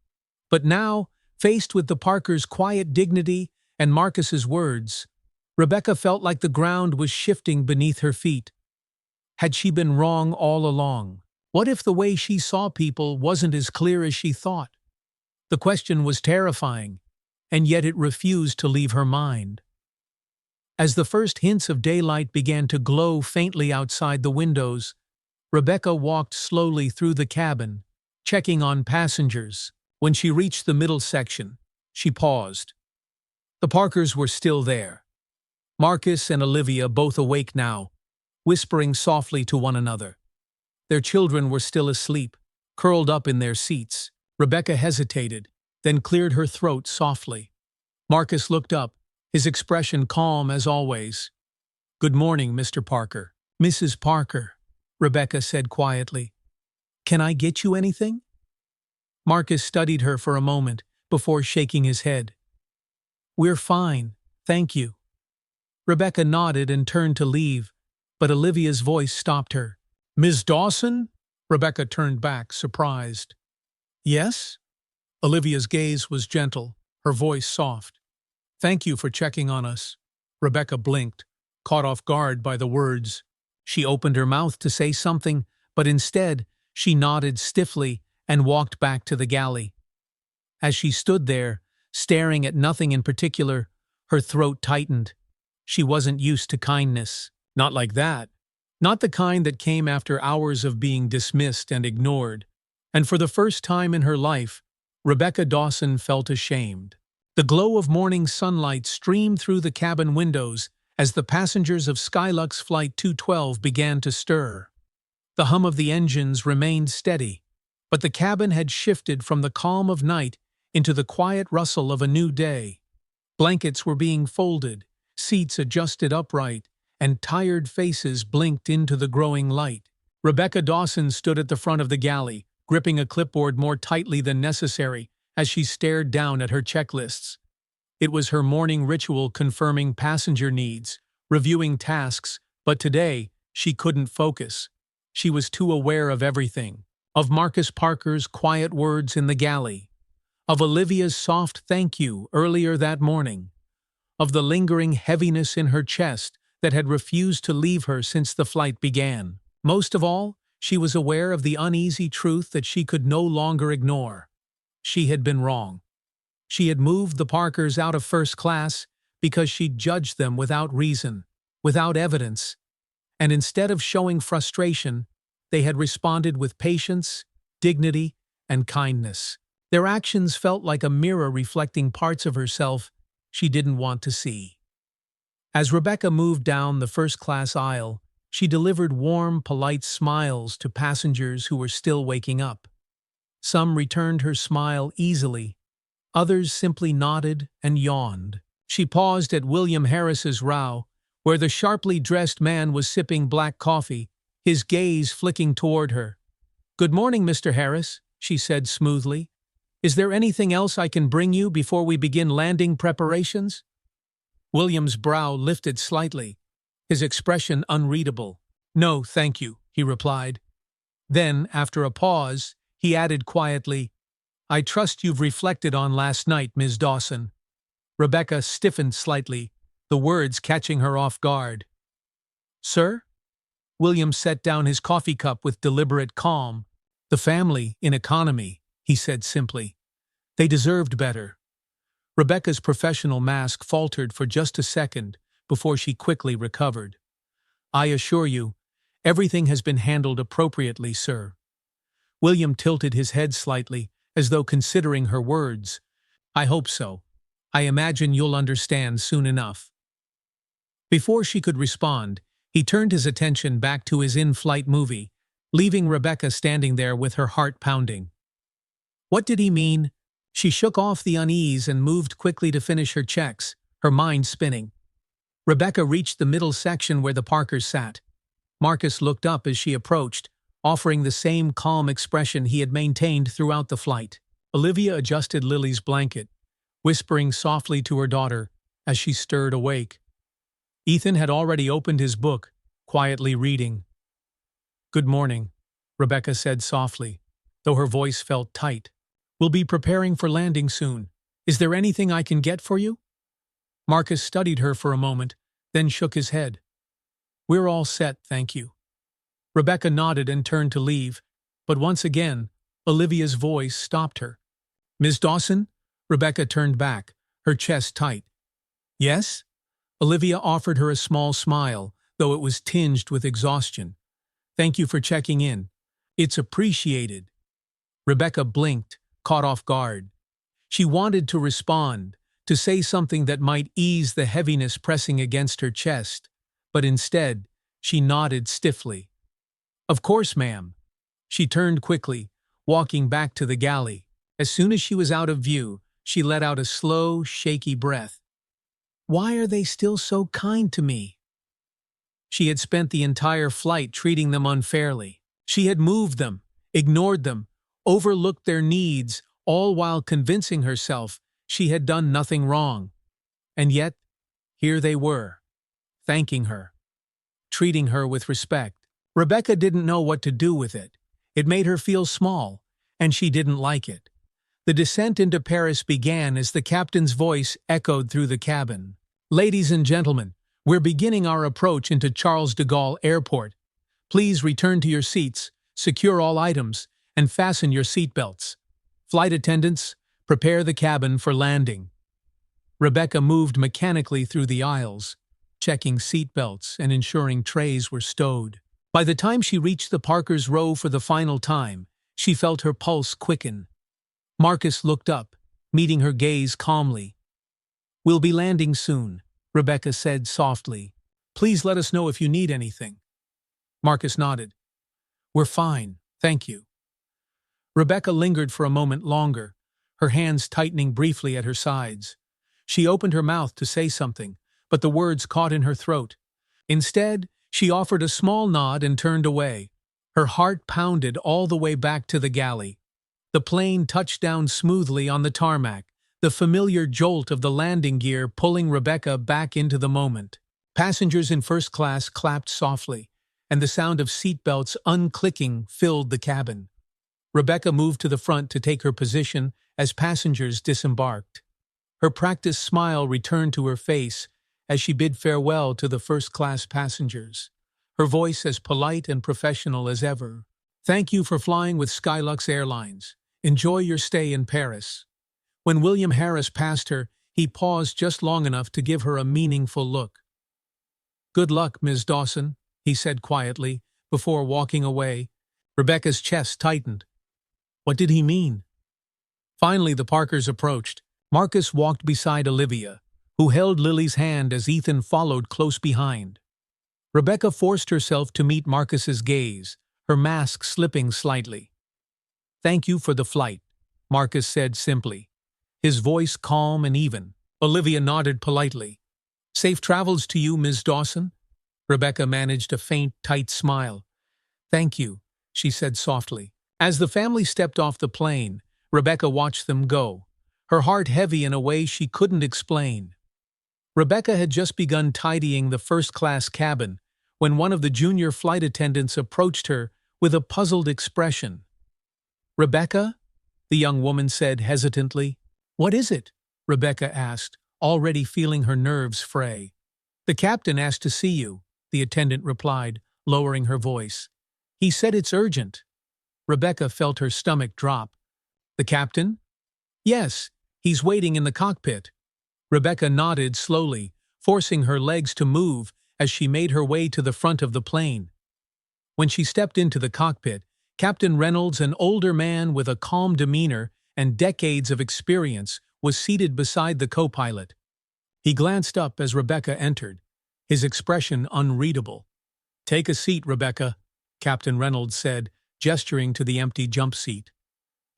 Speaker 1: But now, faced with the Parkers' quiet dignity and Marcus's words, Rebecca felt like the ground was shifting beneath her feet. Had she been wrong all along? What if the way she saw people wasn't as clear as she thought? The question was terrifying, and yet it refused to leave her mind. As the first hints of daylight began to glow faintly outside the windows, Rebecca walked slowly through the cabin, checking on passengers. When she reached the middle section, she paused. The Parkers were still there. Marcus and Olivia, both awake now, whispering softly to one another. Their children were still asleep, curled up in their seats. Rebecca hesitated, then cleared her throat softly. Marcus looked up, his expression calm as always. "Good morning, Mr. Parker." "Mrs. Parker," Rebecca said quietly. "Can I get you anything?" Marcus studied her for a moment before shaking his head. "We're fine, thank you." Rebecca nodded and turned to leave, but Olivia's voice stopped her. "Ms. Dawson?" Rebecca turned back, surprised. "Yes?" Olivia's gaze was gentle, her voice soft. "Thank you for checking on us." Rebecca blinked, caught off guard by the words. She opened her mouth to say something, but instead, she nodded stiffly and walked back to the galley. As she stood there, staring at nothing in particular, her throat tightened. She wasn't used to kindness. Not like that. Not the kind that came after hours of being dismissed and ignored. And for the first time in her life, Rebecca Dawson felt ashamed. The glow of morning sunlight streamed through the cabin windows as the passengers of Skylux Flight 212 began to stir. The hum of the engines remained steady, but the cabin had shifted from the calm of night into the quiet rustle of a new day. Blankets were being folded, seats adjusted upright, and tired faces blinked into the growing light. Rebecca Dawson stood at the front of the galley, gripping a clipboard more tightly than necessary as she stared down at her checklists. It was her morning ritual confirming passenger needs, reviewing tasks, but today she couldn't focus. She was too aware of everything. Of Marcus Parker's quiet words in the galley, of Olivia's soft thank you earlier that morning, of the lingering heaviness in her chest that had refused to leave her since the flight began. Most of all, she was aware of the uneasy truth that she could no longer ignore. She had been wrong. She had moved the Parkers out of first class because she'd judged them without reason, without evidence, and instead of showing frustration, they had responded with patience, dignity, and kindness. Their actions felt like a mirror reflecting parts of herself she didn't want to see. As Rebecca moved down the first-class aisle, she delivered warm, polite smiles to passengers who were still waking up. Some returned her smile easily, others simply nodded and yawned. She paused at William Harris's row, where the sharply dressed man was sipping black coffee, his gaze flicking toward her. "Good morning, Mr. Harris," she said smoothly. "Is there anything else I can bring you before we begin landing preparations?" William's brow lifted slightly, his expression unreadable. "No, thank you," he replied. Then, after a pause, he added quietly, "I trust you've reflected on last night, Ms. Dawson." Rebecca stiffened slightly, the words catching her off guard. "Sir?" William set down his coffee cup with deliberate calm. "The family in economy," he said simply. "They deserved better." Rebecca's professional mask faltered for just a second before she quickly recovered. "I assure you, everything has been handled appropriately, sir." William tilted his head slightly, as though considering her words. "I hope so. I imagine you'll understand soon enough." Before she could respond, he turned his attention back to his in-flight movie, leaving Rebecca standing there with her heart pounding. What did he mean? She shook off the unease and moved quickly to finish her checks, her mind spinning. Rebecca reached the middle section where the Parkers sat. Marcus looked up as she approached, offering the same calm expression he had maintained throughout the flight. Olivia adjusted Lily's blanket, whispering softly to her daughter as she stirred awake. Ethan had already opened his book, quietly reading. "Good morning," Rebecca said softly, though her voice felt tight. "We'll be preparing for landing soon. Is there anything I can get for you?" Marcus studied her for a moment, then shook his head. "We're all set, thank you." Rebecca nodded and turned to leave, but once again, Olivia's voice stopped her. "Ms. Dawson?" Rebecca turned back, her chest tight. "Yes?" Olivia offered her a small smile, though it was tinged with exhaustion. "Thank you for checking in. It's appreciated." Rebecca blinked, caught off guard. She wanted to respond, to say something that might ease the heaviness pressing against her chest, but instead, she nodded stiffly. "Of course, ma'am." She turned quickly, walking back to the galley. As soon as she was out of view, she let out a slow, shaky breath. Why are they still so kind to me? She had spent the entire flight treating them unfairly. She had moved them, ignored them, overlooked their needs, all while convincing herself she had done nothing wrong. And yet, here they were, thanking her, treating her with respect. Rebecca didn't know what to do with it. It made her feel small, and she didn't like it. The descent into Paris began as the captain's voice echoed through the cabin. "Ladies and gentlemen, we're beginning our approach into Charles de Gaulle Airport. Please return to your seats, secure all items, and fasten your seatbelts. Flight attendants, prepare the cabin for landing." Rebecca moved mechanically through the aisles, checking seatbelts and ensuring trays were stowed. By the time she reached the Parkers' row for the final time, she felt her pulse quicken. Marcus looked up, meeting her gaze calmly. "We'll be landing soon," Rebecca said softly. "Please let us know if you need anything." Marcus nodded. "We're fine, thank you." Rebecca lingered for a moment longer, her hands tightening briefly at her sides. She opened her mouth to say something, but the words caught in her throat. Instead, she offered a small nod and turned away. Her heart pounded all the way back to the galley. The plane touched down smoothly on the tarmac, the familiar jolt of the landing gear pulling Rebecca back into the moment. Passengers in first class clapped softly, and the sound of seatbelts unclicking filled the cabin. Rebecca moved to the front to take her position as passengers disembarked. Her practiced smile returned to her face as she bid farewell to the first-class passengers, her voice as polite and professional as ever. "Thank you for flying with Skylux Airlines. Enjoy your stay in Paris." When William Harris passed her, he paused just long enough to give her a meaningful look. "Good luck, Ms. Dawson," he said quietly, before walking away. Rebecca's chest tightened. What did he mean? Finally, the Parkers approached. Marcus walked beside Olivia, who held Lily's hand as Ethan followed close behind. Rebecca forced herself to meet Marcus's gaze, her mask slipping slightly. "Thank you for the flight," Marcus said simply, his voice calm and even. Olivia nodded politely. "Safe travels to you, Ms. Dawson." Rebecca managed a faint, tight smile. "Thank you," she said softly. As the family stepped off the plane, Rebecca watched them go, her heart heavy in a way she couldn't explain. Rebecca had just begun tidying the first-class cabin when one of the junior flight attendants approached her with a puzzled expression. "Rebecca?" the young woman said hesitantly. "What is it?" Rebecca asked, already feeling her nerves fray. "The captain asked to see you," the attendant replied, lowering her voice. "He said it's urgent." Rebecca felt her stomach drop. "The captain?" "Yes, he's waiting in the cockpit." Rebecca nodded slowly, forcing her legs to move as she made her way to the front of the plane. When she stepped into the cockpit, Captain Reynolds, an older man with a calm demeanor and decades of experience, was seated beside the co-pilot. He glanced up as Rebecca entered, his expression unreadable. "Take a seat, Rebecca," Captain Reynolds said, gesturing to the empty jump seat.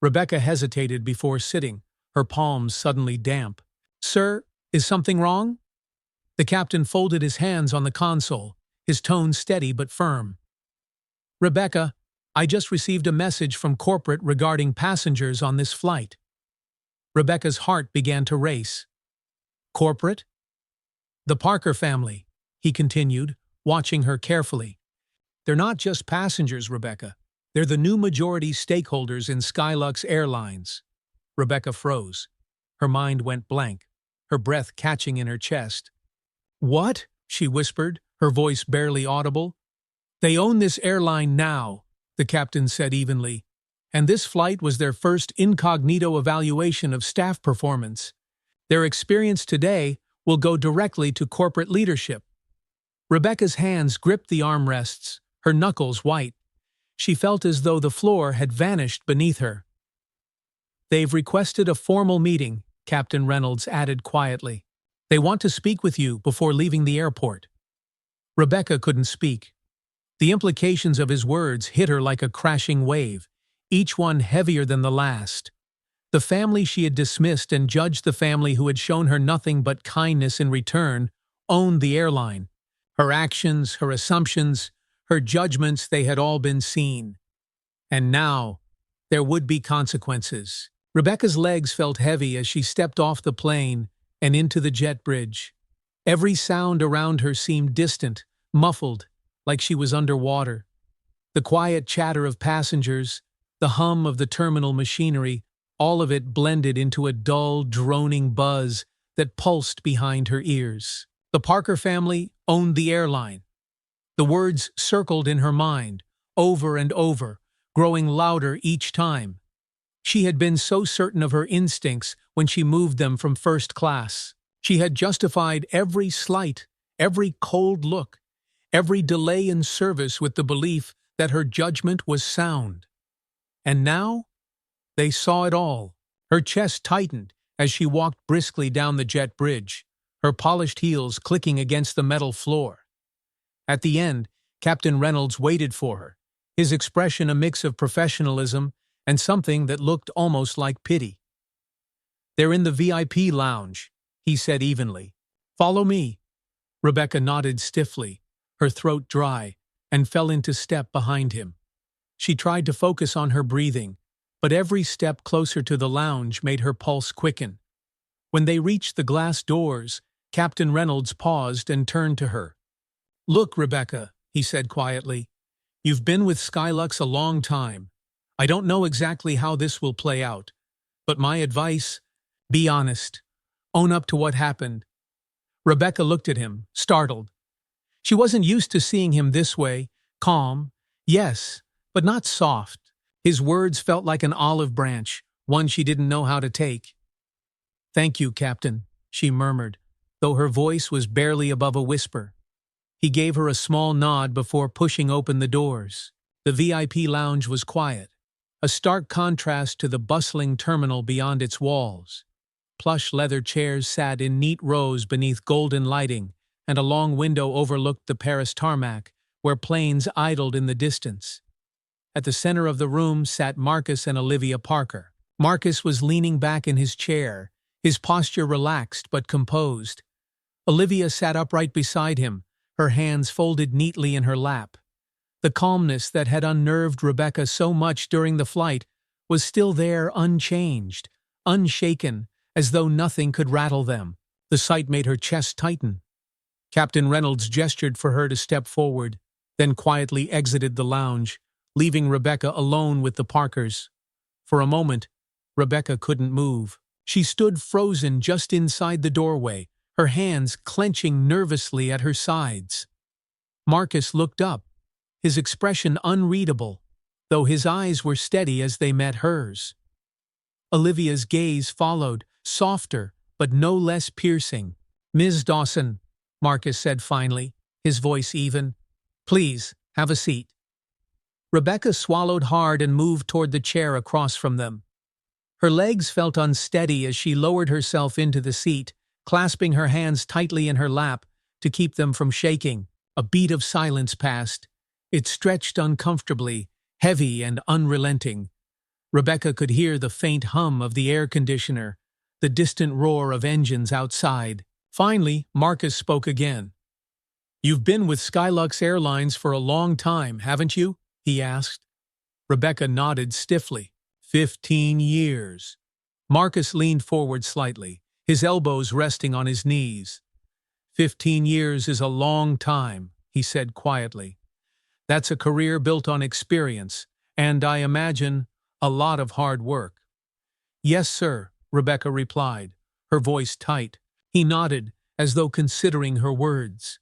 Speaker 1: Rebecca hesitated before sitting, her palms suddenly damp. "Sir, is something wrong?" The captain folded his hands on the console, his tone steady but firm. "Rebecca, I just received a message from corporate regarding passengers on this flight." Rebecca's heart began to race. "Corporate?" "The Parker family," he continued, watching her carefully. "They're not just passengers, Rebecca. They're the new majority stakeholders in Skylux Airlines." Rebecca froze. Her mind went blank, her breath catching in her chest. "What?" she whispered, her voice barely audible. "They own this airline now," the captain said evenly, "and this flight was their first incognito evaluation of staff performance. Their experience today will go directly to corporate leadership." Rebecca's hands gripped the armrests, her knuckles white. She felt as though the floor had vanished beneath her. "They've requested a formal meeting," Captain Reynolds added quietly. "They want to speak with you before leaving the airport." Rebecca couldn't speak. The implications of his words hit her like a crashing wave, each one heavier than the last. The family she had dismissed and judged the family who had shown her nothing but kindness in return owned the airline. Her actions, her assumptions, her judgments, they had all been seen. And now, there would be consequences. Rebecca's legs felt heavy as she stepped off the plane and into the jet bridge. Every sound around her seemed distant, muffled, like she was underwater. The quiet chatter of passengers, the hum of the terminal machinery, all of it blended into a dull, droning buzz that pulsed behind her ears. The Parker family owned the airline. The words circled in her mind, over and over, growing louder each time. She had been so certain of her instincts when she moved them from first class. She had justified every slight, every cold look, every delay in service with the belief that her judgment was sound. And now, they saw it all. Her chest tightened as she walked briskly down the jet bridge, her polished heels clicking against the metal floor. At the end, Captain Reynolds waited for her, his expression a mix of professionalism and something that looked almost like pity. "They're in the VIP lounge," he said evenly. "Follow me." Rebecca nodded stiffly, her throat dry, and fell into step behind him. She tried to focus on her breathing, but every step closer to the lounge made her pulse quicken. When they reached the glass doors, Captain Reynolds paused and turned to her. "Look, Rebecca," he said quietly. "You've been with Skylux a long time. I don't know exactly how this will play out, but my advice, be honest. Own up to what happened." Rebecca looked at him, startled. She wasn't used to seeing him this way, calm, yes, but not soft. His words felt like an olive branch, one she didn't know how to take. "Thank you, Captain," she murmured, though her voice was barely above a whisper. He gave her a small nod before pushing open the doors. The VIP lounge was quiet, a stark contrast to the bustling terminal beyond its walls. Plush leather chairs sat in neat rows beneath golden lighting, and a long window overlooked the Paris tarmac, where planes idled in the distance. At the center of the room sat Marcus and Olivia Parker. Marcus was leaning back in his chair, his posture relaxed but composed. Olivia sat upright beside him, her hands folded neatly in her lap. The calmness that had unnerved Rebecca so much during the flight was still there, unchanged, unshaken, as though nothing could rattle them. The sight made her chest tighten. Captain Reynolds gestured for her to step forward, then quietly exited the lounge, leaving Rebecca alone with the Parkers. For a moment, Rebecca couldn't move. She stood frozen just inside the doorway, her hands clenching nervously at her sides. Marcus looked up, his expression unreadable, though his eyes were steady as they met hers. Olivia's gaze followed, softer but no less piercing. "Ms. Dawson," Marcus said finally, his voice even, "please, have a seat." Rebecca swallowed hard and moved toward the chair across from them. Her legs felt unsteady as she lowered herself into the seat, clasping her hands tightly in her lap to keep them from shaking. A beat of silence passed. It stretched uncomfortably, heavy and unrelenting. Rebecca could hear the faint hum of the air conditioner, the distant roar of engines outside. Finally, Marcus spoke again. "You've been with Skylux Airlines for a long time, haven't you?" he asked. Rebecca nodded stiffly. 15 years. Marcus leaned forward slightly, his elbows resting on his knees. 15 years is a long time, he said quietly. That's a career built on experience, and I imagine, a lot of hard work. "Yes, sir," Rebecca replied, her voice tight. He nodded, as though considering her words.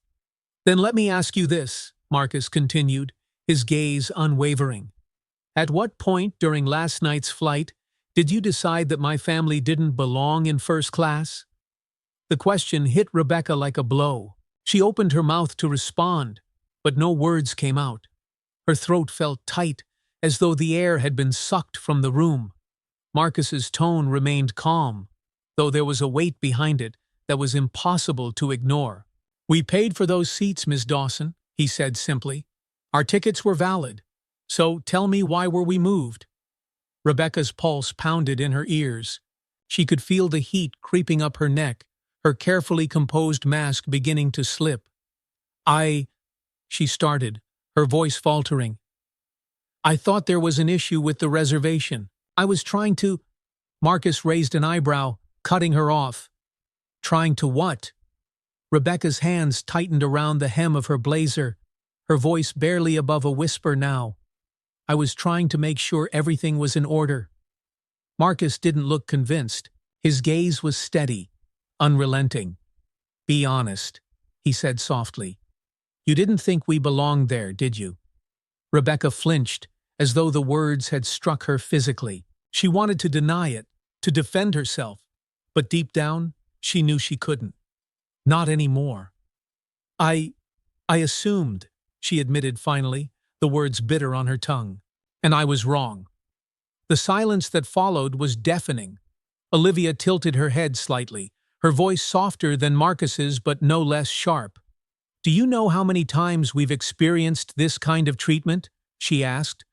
Speaker 1: "Then let me ask you this," Marcus continued, his gaze unwavering. "At what point during last night's flight did you decide that my family didn't belong in first class?" The question hit Rebecca like a blow. She opened her mouth to respond, but no words came out. Her throat felt tight, as though the air had been sucked from the room. Marcus's tone remained calm, though there was a weight behind it that was impossible to ignore. "We paid for those seats, Miss Dawson," he said simply. "Our tickets were valid. So tell me, why were we moved?" Rebecca's pulse pounded in her ears. She could feel the heat creeping up her neck, her carefully composed mask beginning to slip. She started, her voice faltering. "I thought there was an issue with the reservation. I was trying to—" Marcus raised an eyebrow, cutting her off. "Trying to what?" Rebecca's hands tightened around the hem of her blazer, her voice barely above a whisper now. "I was trying to make sure everything was in order." Marcus didn't look convinced. His gaze was steady, unrelenting. "Be honest," he said softly. "You didn't think we belonged there, did you?" Rebecca flinched, as though the words had struck her physically. She wanted to deny it, to defend herself, but deep down, she knew she couldn't. Not anymore. I assumed," she admitted finally, the words bitter on her tongue. "And I was wrong." The silence that followed was deafening. Olivia tilted her head slightly, her voice softer than Marcus's but no less sharp. "Do you know how many times we've experienced this kind of treatment?" she asked.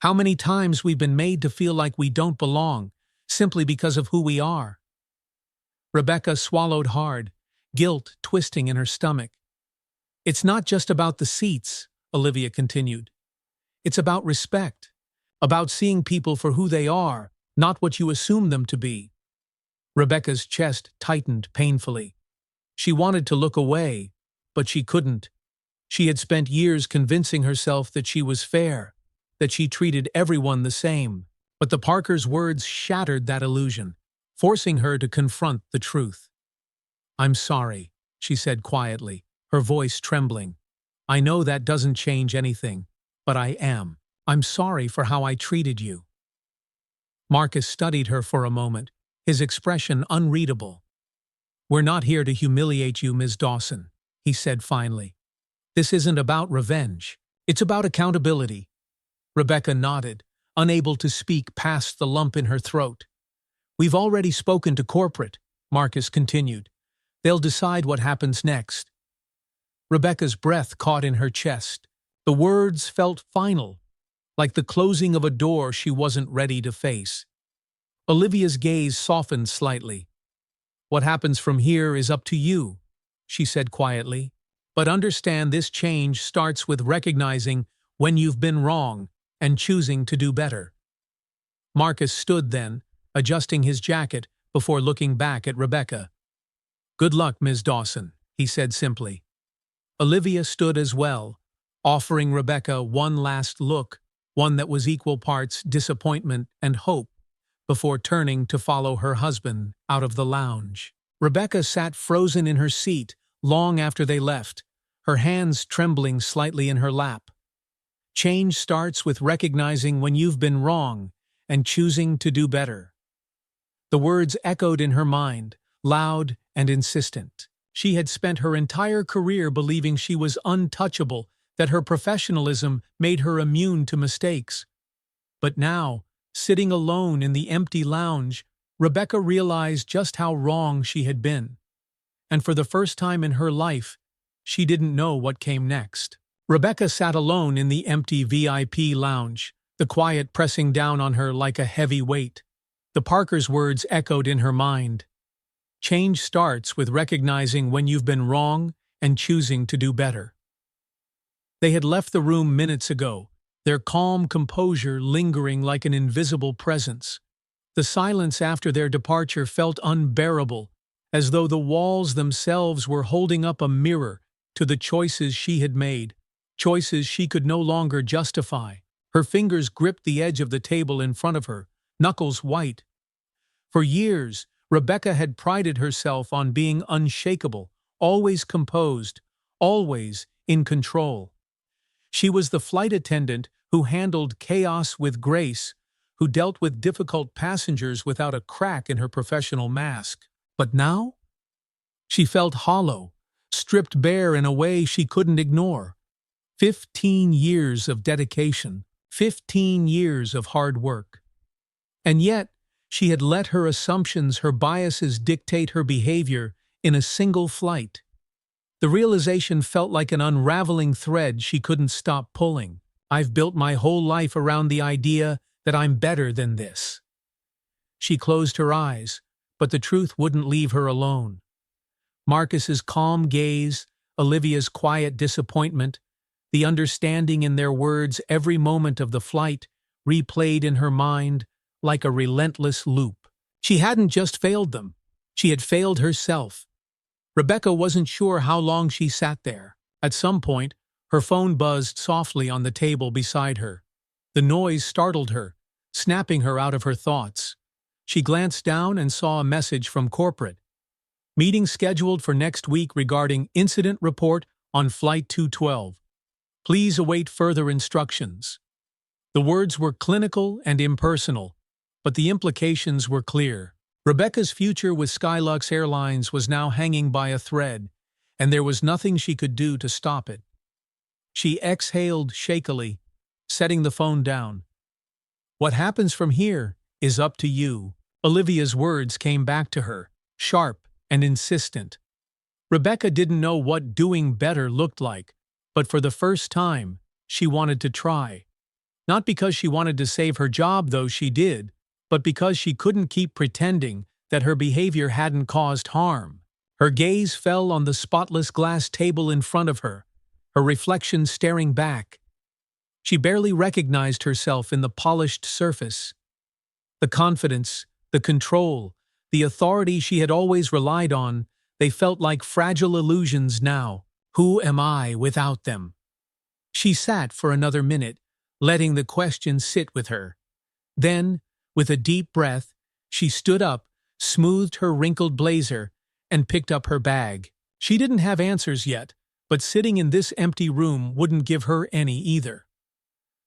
Speaker 1: "How many times we've been made to feel like we don't belong, simply because of who we are?" Rebecca swallowed hard, guilt twisting in her stomach. It's not just about the seats, Olivia continued. It's about respect, about seeing people for who they are, not what you assume them to be. Rebecca's chest tightened painfully. She wanted to look away, but she couldn't. She had spent years convincing herself that she was fair, that she treated everyone the same. But the Parkers' words shattered that illusion, forcing her to confront the truth. "I'm sorry," she said quietly, her voice trembling. "I know that doesn't change anything, but I am. I'm sorry for how I treated you." Marcus studied her for a moment, his expression unreadable. "We're not here to humiliate you, Ms. Dawson," he said finally. "This isn't about revenge. It's about accountability." Rebecca nodded, unable to speak past the lump in her throat. "We've already spoken to corporate," Marcus continued. "They'll decide what happens next." Rebecca's breath caught in her chest. The words felt final, like the closing of a door she wasn't ready to face. Olivia's gaze softened slightly. "What happens from here is up to you," she said quietly. "But understand this change starts with recognizing when you've been wrong and choosing to do better." Marcus stood then, adjusting his jacket before looking back at Rebecca. "Good luck, Ms. Dawson," he said simply. Olivia stood as well, offering Rebecca one last look, one that was equal parts disappointment and hope, before turning to follow her husband out of the lounge. Rebecca sat frozen in her seat long after they left, her hands trembling slightly in her lap. Change starts with recognizing when you've been wrong and choosing to do better. The words echoed in her mind, loud and insistent. She had spent her entire career believing she was untouchable, that her professionalism made her immune to mistakes. But now, sitting alone in the empty lounge, Rebecca realized just how wrong she had been. And for the first time in her life, she didn't know what came next. Rebecca sat alone in the empty VIP lounge, the quiet pressing down on her like a heavy weight. The Parkers' words echoed in her mind. Change starts with recognizing when you've been wrong and choosing to do better. They had left the room minutes ago, their calm composure lingering like an invisible presence. The silence after their departure felt unbearable, as though the walls themselves were holding up a mirror to the choices she had made, choices she could no longer justify. Her fingers gripped the edge of the table in front of her, knuckles white. For years, Rebecca had prided herself on being unshakable, always composed, always in control. She was the flight attendant who handled chaos with grace, who dealt with difficult passengers without a crack in her professional mask. But now? She felt hollow, stripped bare in a way she couldn't ignore. 15 years of dedication, 15 years of hard work. And yet, she had let her assumptions, her biases dictate her behavior in a single flight. The realization felt like an unraveling thread she couldn't stop pulling. "I've built my whole life around the idea that I'm better than this." She closed her eyes, but the truth wouldn't leave her alone. Marcus's calm gaze, Olivia's quiet disappointment, the understanding in their words every moment of the flight replayed in her mind like a relentless loop. She hadn't just failed them, she had failed herself. Rebecca wasn't sure how long she sat there. At some point, her phone buzzed softly on the table beside her. The noise startled her, snapping her out of her thoughts. She glanced down and saw a message from corporate. "Meeting scheduled for next week regarding incident report on Flight 212. Please await further instructions." The words were clinical and impersonal, but the implications were clear. Rebecca's future with Skylux Airlines was now hanging by a thread, and there was nothing she could do to stop it. She exhaled shakily, setting the phone down. "What happens from here is up to you." Olivia's words came back to her, sharp and insistent. Rebecca didn't know what doing better looked like, but for the first time, she wanted to try. Not because she wanted to save her job, though she did, but because she couldn't keep pretending that her behavior hadn't caused harm. Her gaze fell on the spotless glass table in front of her, her reflection staring back. She barely recognized herself in the polished surface. The confidence, the control, the authority she had always relied on, they felt like fragile illusions now. Who am I without them? She sat for another minute, letting the question sit with her. Then, with a deep breath, she stood up, smoothed her wrinkled blazer, and picked up her bag. She didn't have answers yet, but sitting in this empty room wouldn't give her any either.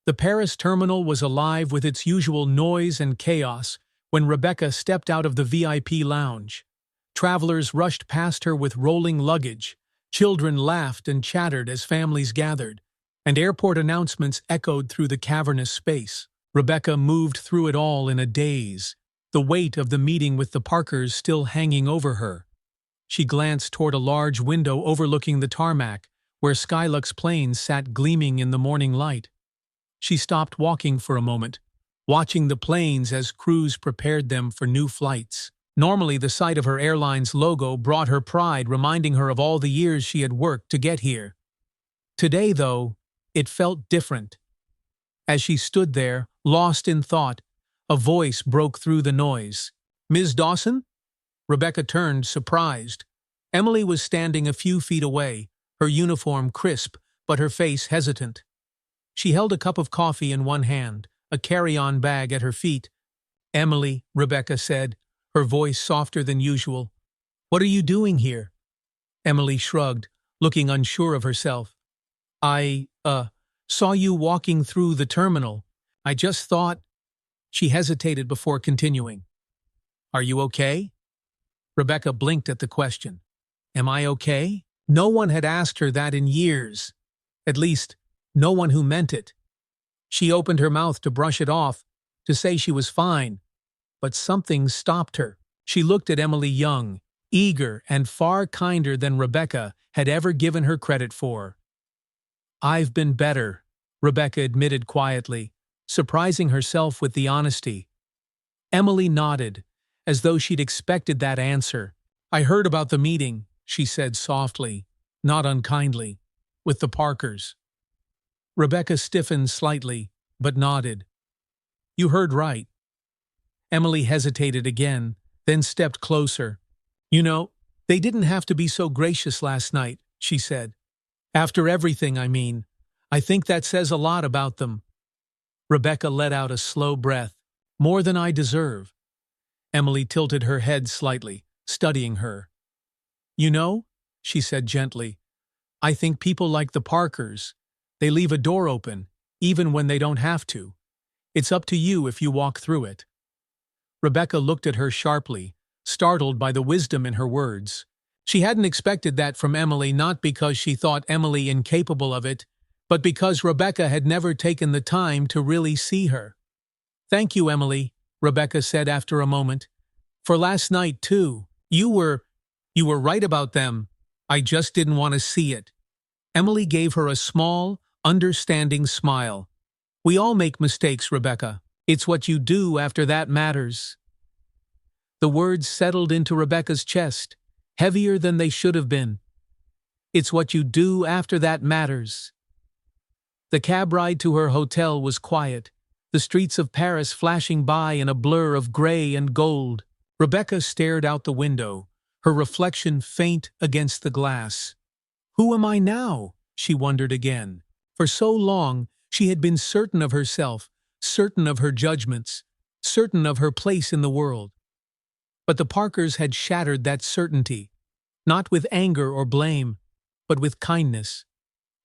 Speaker 1: The Paris terminal was alive with its usual noise and chaos when Rebecca stepped out of the VIP lounge. Travelers rushed past her with rolling luggage, children laughed and chattered as families gathered, and airport announcements echoed through the cavernous space. Rebecca moved through it all in a daze, the weight of the meeting with the Parkers still hanging over her. She glanced toward a large window overlooking the tarmac, where Skylux planes sat gleaming in the morning light. She stopped walking for a moment, watching the planes as crews prepared them for new flights. Normally, the sight of her airline's logo brought her pride, reminding her of all the years she had worked to get here. Today, though, it felt different. As she stood there, lost in thought, a voice broke through the noise. "Ms. Dawson?" Rebecca turned, surprised. Emily was standing a few feet away, her uniform crisp, but her face hesitant. She held a cup of coffee in one hand, a carry-on bag at her feet. "Emily," Rebecca said, her voice softer than usual. "What are you doing here?" Emily shrugged, looking unsure of herself. I saw you walking through the terminal. I just thought—" She hesitated before continuing. "Are you okay?" Rebecca blinked at the question. Am I okay? No one had asked her that in years. At least, no one who meant it. She opened her mouth to brush it off, to say she was fine. But something stopped her. She looked at Emily Young, eager and far kinder than Rebecca had ever given her credit for. "I've been better," Rebecca admitted quietly, surprising herself with the honesty. Emily nodded, as though she'd expected that answer. "I heard about the meeting," she said softly, not unkindly, "with the Parkers." Rebecca stiffened slightly, but nodded. "You heard right." Emily hesitated again, then stepped closer. "You know, they didn't have to be so gracious last night," she said. "After everything, I mean. I think that says a lot about them." Rebecca let out a slow breath. "More than I deserve." Emily tilted her head slightly, studying her. "You know," she said gently, "I think people like the Parkers, they leave a door open, even when they don't have to. It's up to you if you walk through it." Rebecca looked at her sharply, startled by the wisdom in her words. She hadn't expected that from Emily, not because she thought Emily incapable of it, but because Rebecca had never taken the time to really see her. "Thank you, Emily," Rebecca said after a moment. "For last night, too. You were right about them. I just didn't want to see it." Emily gave her a small, understanding smile. "We all make mistakes, Rebecca. It's what you do after that matters." The words settled into Rebecca's chest, heavier than they should have been. "It's what you do after that matters." The cab ride to her hotel was quiet, the streets of Paris flashing by in a blur of gray and gold. Rebecca stared out the window, her reflection faint against the glass. Who am I now? She wondered again. For so long, she had been certain of herself, certain of her judgments, certain of her place in the world. But the Parkers had shattered that certainty, not with anger or blame, but with kindness.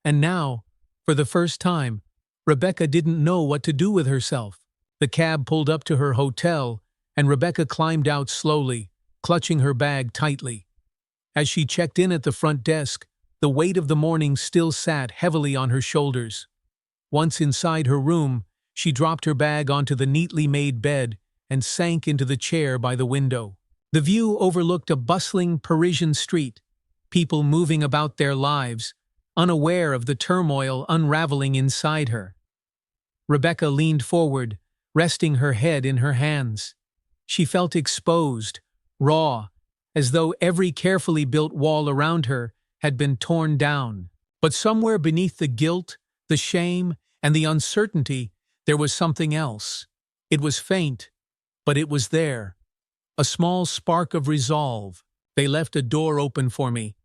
Speaker 1: And now, for the first time, Rebecca didn't know what to do with herself. The cab pulled up to her hotel, and Rebecca climbed out slowly, clutching her bag tightly. As she checked in at the front desk, the weight of the morning still sat heavily on her shoulders. Once inside her room, she dropped her bag onto the neatly made bed and sank into the chair by the window. The view overlooked a bustling Parisian street, people moving about their lives, unaware of the turmoil unraveling inside her. Rebecca leaned forward, resting her head in her hands. She felt exposed, raw, as though every carefully built wall around her had been torn down. But somewhere beneath the guilt, the shame, and the uncertainty, there was something else. It was faint, but it was there. A small spark of resolve. They left a door open for me.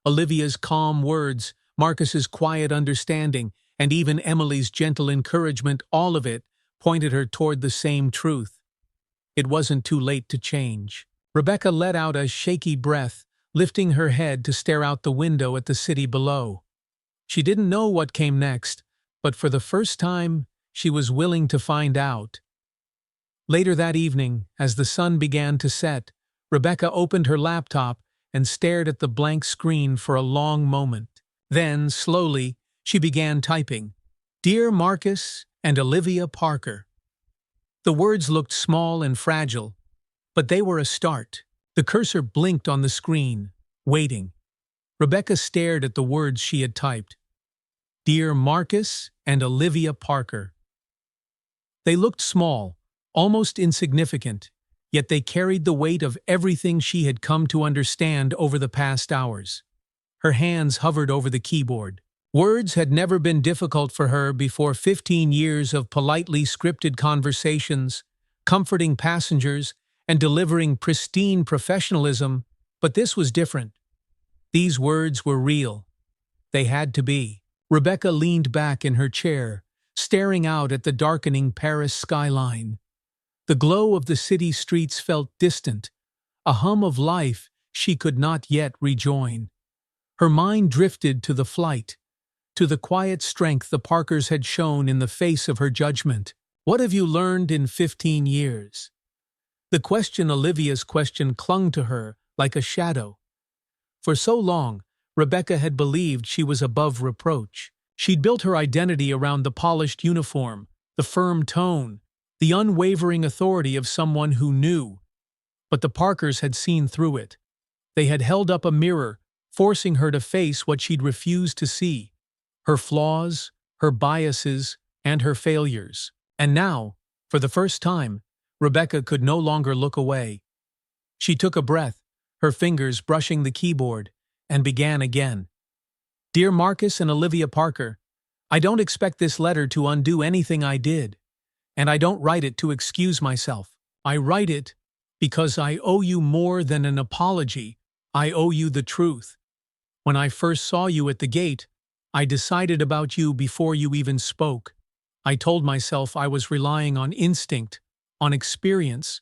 Speaker 1: Olivia's calm words, Marcus's quiet understanding, and even Emily's gentle encouragement, all of it pointed her toward the same truth. It wasn't too late to change. Rebecca let out a shaky breath, lifting her head to stare out the window at the city below. She didn't know what came next, but for the first time, she was willing to find out. Later that evening, as the sun began to set, Rebecca opened her laptop and stared at the blank screen for a long moment. Then, slowly, she began typing, "Dear Marcus and Olivia Parker." The words looked small and fragile, but they were a start. The cursor blinked on the screen, waiting. Rebecca stared at the words she had typed. "Dear Marcus and Olivia Parker." They looked small, almost insignificant, yet they carried the weight of everything she had come to understand over the past hours. Her hands hovered over the keyboard. Words had never been difficult for her before 15 years of politely scripted conversations, comforting passengers, and delivering pristine professionalism, but this was different. These words were real. They had to be. Rebecca leaned back in her chair, staring out at the darkening Paris skyline. The glow of the city streets felt distant, a hum of life she could not yet rejoin. Her mind drifted to the flight, to the quiet strength the Parkers had shown in the face of her judgment. "What have you learned in 15 years?" Olivia's question clung to her like a shadow. For so long, Rebecca had believed she was above reproach. She'd built her identity around the polished uniform, the firm tone, the unwavering authority of someone who knew. But the Parkers had seen through it. They had held up a mirror, forcing her to face what she'd refused to see: her flaws, her biases, and her failures. And now, for the first time, Rebecca could no longer look away. She took a breath, her fingers brushing the keyboard, and began again. "Dear Marcus and Olivia Parker, I don't expect this letter to undo anything I did, and I don't write it to excuse myself. I write it because I owe you more than an apology. I owe you the truth. When I first saw you at the gate, I decided about you before you even spoke. I told myself I was relying on instinct, on experience,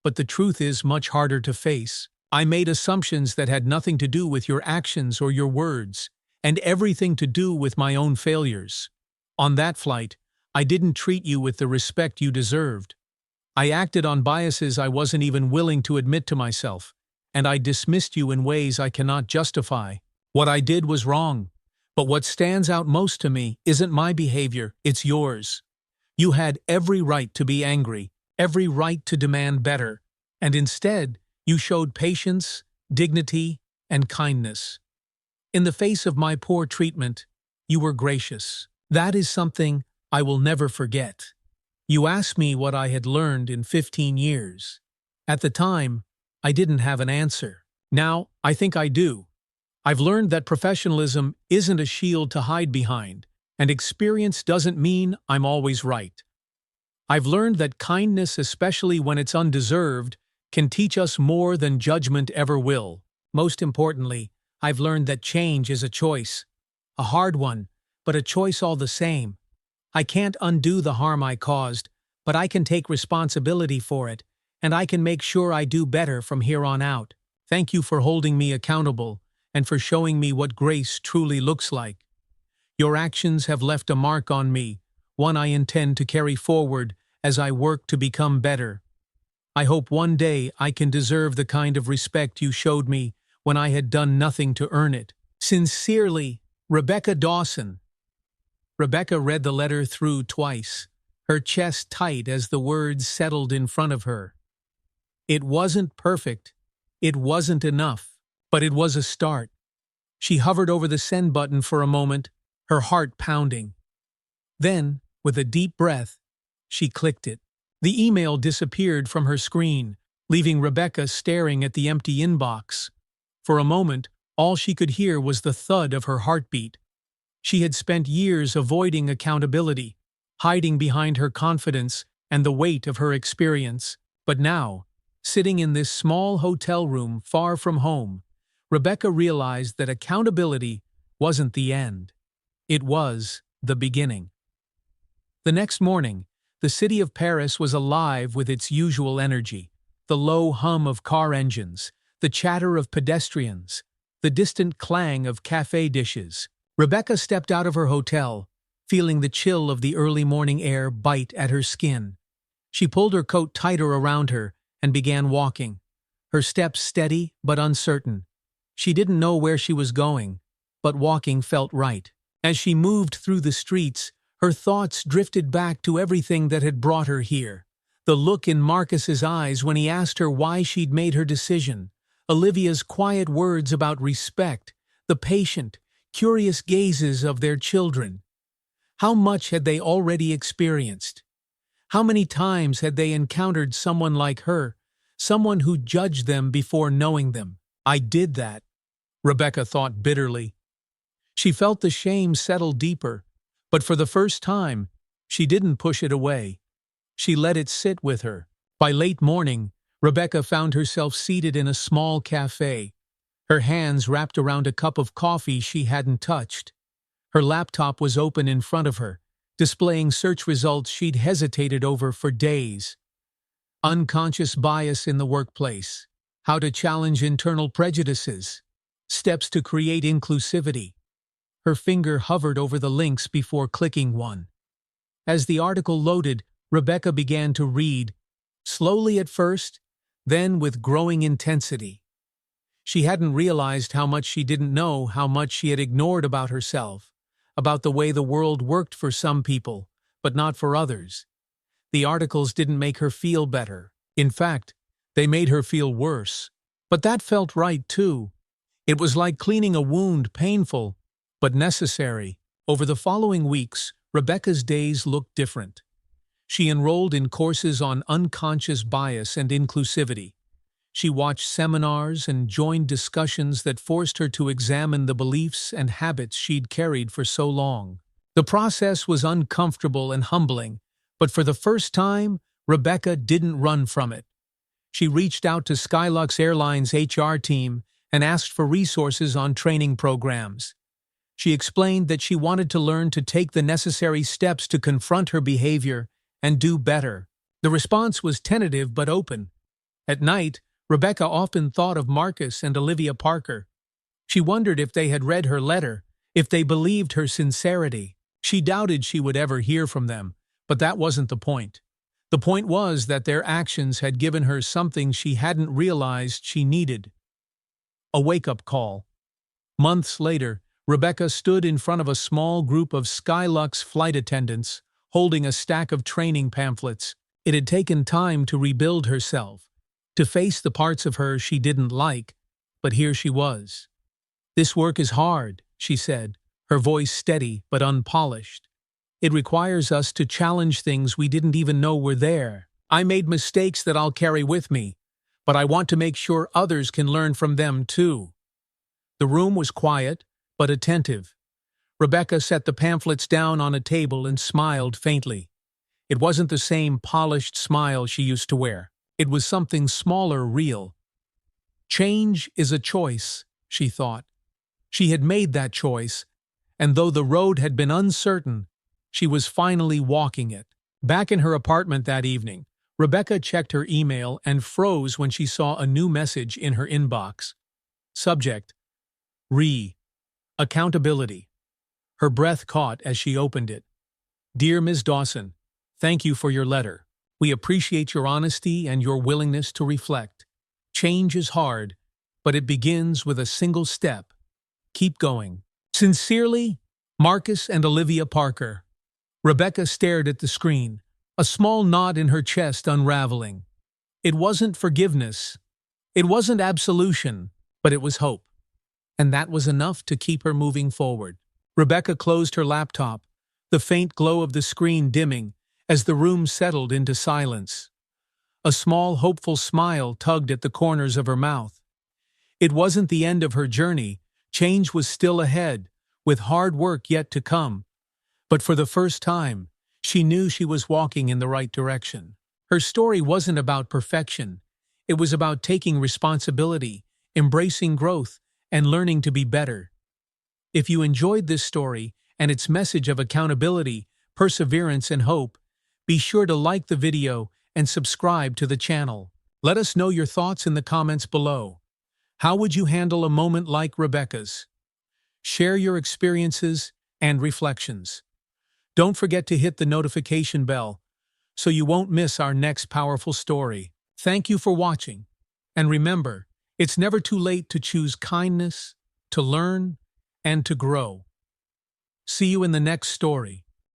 Speaker 1: but the truth is much harder to face. I made assumptions that had nothing to do with your actions or your words, and everything to do with my own failures. On that flight, I didn't treat you with the respect you deserved. I acted on biases I wasn't even willing to admit to myself, and I dismissed you in ways I cannot justify. What I did was wrong, but what stands out most to me isn't my behavior, it's yours. You had every right to be angry, every right to demand better, and instead, you showed patience, dignity, and kindness. In the face of my poor treatment, you were gracious. That is something I will never forget. You asked me what I had learned in 15 years. At the time, I didn't have an answer. Now, I think I do. I've learned that professionalism isn't a shield to hide behind, and experience doesn't mean I'm always right. I've learned that kindness, especially when it's undeserved, can teach us more than judgment ever will. Most importantly, I've learned that change is a choice. A hard one, but a choice all the same. I can't undo the harm I caused, but I can take responsibility for it, and I can make sure I do better from here on out. Thank you for holding me accountable, and for showing me what grace truly looks like. Your actions have left a mark on me, one I intend to carry forward as I work to become better. I hope one day I can deserve the kind of respect you showed me when I had done nothing to earn it. Sincerely, Rebecca Dawson." Rebecca read the letter through twice, her chest tight as the words settled in front of her. It wasn't perfect, it wasn't enough, but it was a start. She hovered over the send button for a moment, her heart pounding. Then, with a deep breath, she clicked it. The email disappeared from her screen, leaving Rebecca staring at the empty inbox. For a moment, all she could hear was the thud of her heartbeat. She had spent years avoiding accountability, hiding behind her confidence and the weight of her experience. But now, sitting in this small hotel room far from home, Rebecca realized that accountability wasn't the end. It was the beginning. The next morning, the city of Paris was alive with its usual energy. The low hum of car engines, the chatter of pedestrians, the distant clang of café dishes. Rebecca stepped out of her hotel, feeling the chill of the early morning air bite at her skin. She pulled her coat tighter around her and began walking, her steps steady but uncertain. She didn't know where she was going, but walking felt right. As she moved through the streets, her thoughts drifted back to everything that had brought her here. The look in Marcus's eyes when he asked her why she'd made her decision, Olivia's quiet words about respect, the patient, curious gazes of their children. How much had they already experienced? How many times had they encountered someone like her, someone who judged them before knowing them? I did that, Rebecca thought bitterly. She felt the shame settle deeper, but for the first time, she didn't push it away. She let it sit with her. By late morning, Rebecca found herself seated in a small cafe, her hands wrapped around a cup of coffee she hadn't touched. Her laptop was open in front of her, displaying search results she'd hesitated over for days. Unconscious bias in the workplace, how to challenge internal prejudices, steps to create inclusivity. Her finger hovered over the links before clicking one. As the article loaded, Rebecca began to read, slowly at first, then with growing intensity. She hadn't realized how much she didn't know, how much she had ignored about herself, about the way the world worked for some people, but not for others. The articles didn't make her feel better. In fact, they made her feel worse. But that felt right too. It was like cleaning a wound, painful, but necessary. Over the following weeks, Rebecca's days looked different. She enrolled in courses on unconscious bias and inclusivity. She watched seminars and joined discussions that forced her to examine the beliefs and habits she'd carried for so long. The process was uncomfortable and humbling, but for the first time, Rebecca didn't run from it. She reached out to Skylux Airline's HR team and asked for resources on training programs. She explained that she wanted to learn to take the necessary steps to confront her behavior and do better. The response was tentative but open. At night, Rebecca often thought of Marcus and Olivia Parker. She wondered if they had read her letter, if they believed her sincerity. She doubted she would ever hear from them, but that wasn't the point. The point was that their actions had given her something she hadn't realized she needed. A wake-up call. Months later, Rebecca stood in front of a small group of Skylux flight attendants, holding a stack of training pamphlets. It had taken time to rebuild herself, to face the parts of her she didn't like, but here she was. "This work is hard," she said, her voice steady but unpolished. "It requires us to challenge things we didn't even know were there. I made mistakes that I'll carry with me, but I want to make sure others can learn from them too." The room was quiet, but attentive. Rebecca set the pamphlets down on a table and smiled faintly. It wasn't the same polished smile she used to wear. It was something smaller, real. Change is a choice, she thought. She had made that choice, and though the road had been uncertain, she was finally walking it. Back in her apartment that evening, Rebecca checked her email and froze when she saw a new message in her inbox. Subject: Accountability. Her breath caught as she opened it. "Dear Ms. Dawson, thank you for your letter. We appreciate your honesty and your willingness to reflect. Change is hard, but it begins with a single step. Keep going. Sincerely, Marcus and Olivia Parker." Rebecca stared at the screen, a small knot in her chest unraveling. It wasn't forgiveness. It wasn't absolution, but it was hope. And that was enough to keep her moving forward. Rebecca closed her laptop, the faint glow of the screen dimming as the room settled into silence. A small, hopeful smile tugged at the corners of her mouth. It wasn't the end of her journey. Change was still ahead, with hard work yet to come. But for the first time, she knew she was walking in the right direction. Her story wasn't about perfection. It was about taking responsibility, embracing growth, and learning to be better. If you enjoyed this story and its message of accountability, perseverance, and hope, be sure to like the video and subscribe to the channel. Let us know your thoughts in the comments below. How would you handle a moment like Rebecca's? Share your experiences and reflections. Don't forget to hit the notification bell so you won't miss our next powerful story. Thank you for watching. And remember, it's never too late to choose kindness, to learn, and to grow. See you in the next story.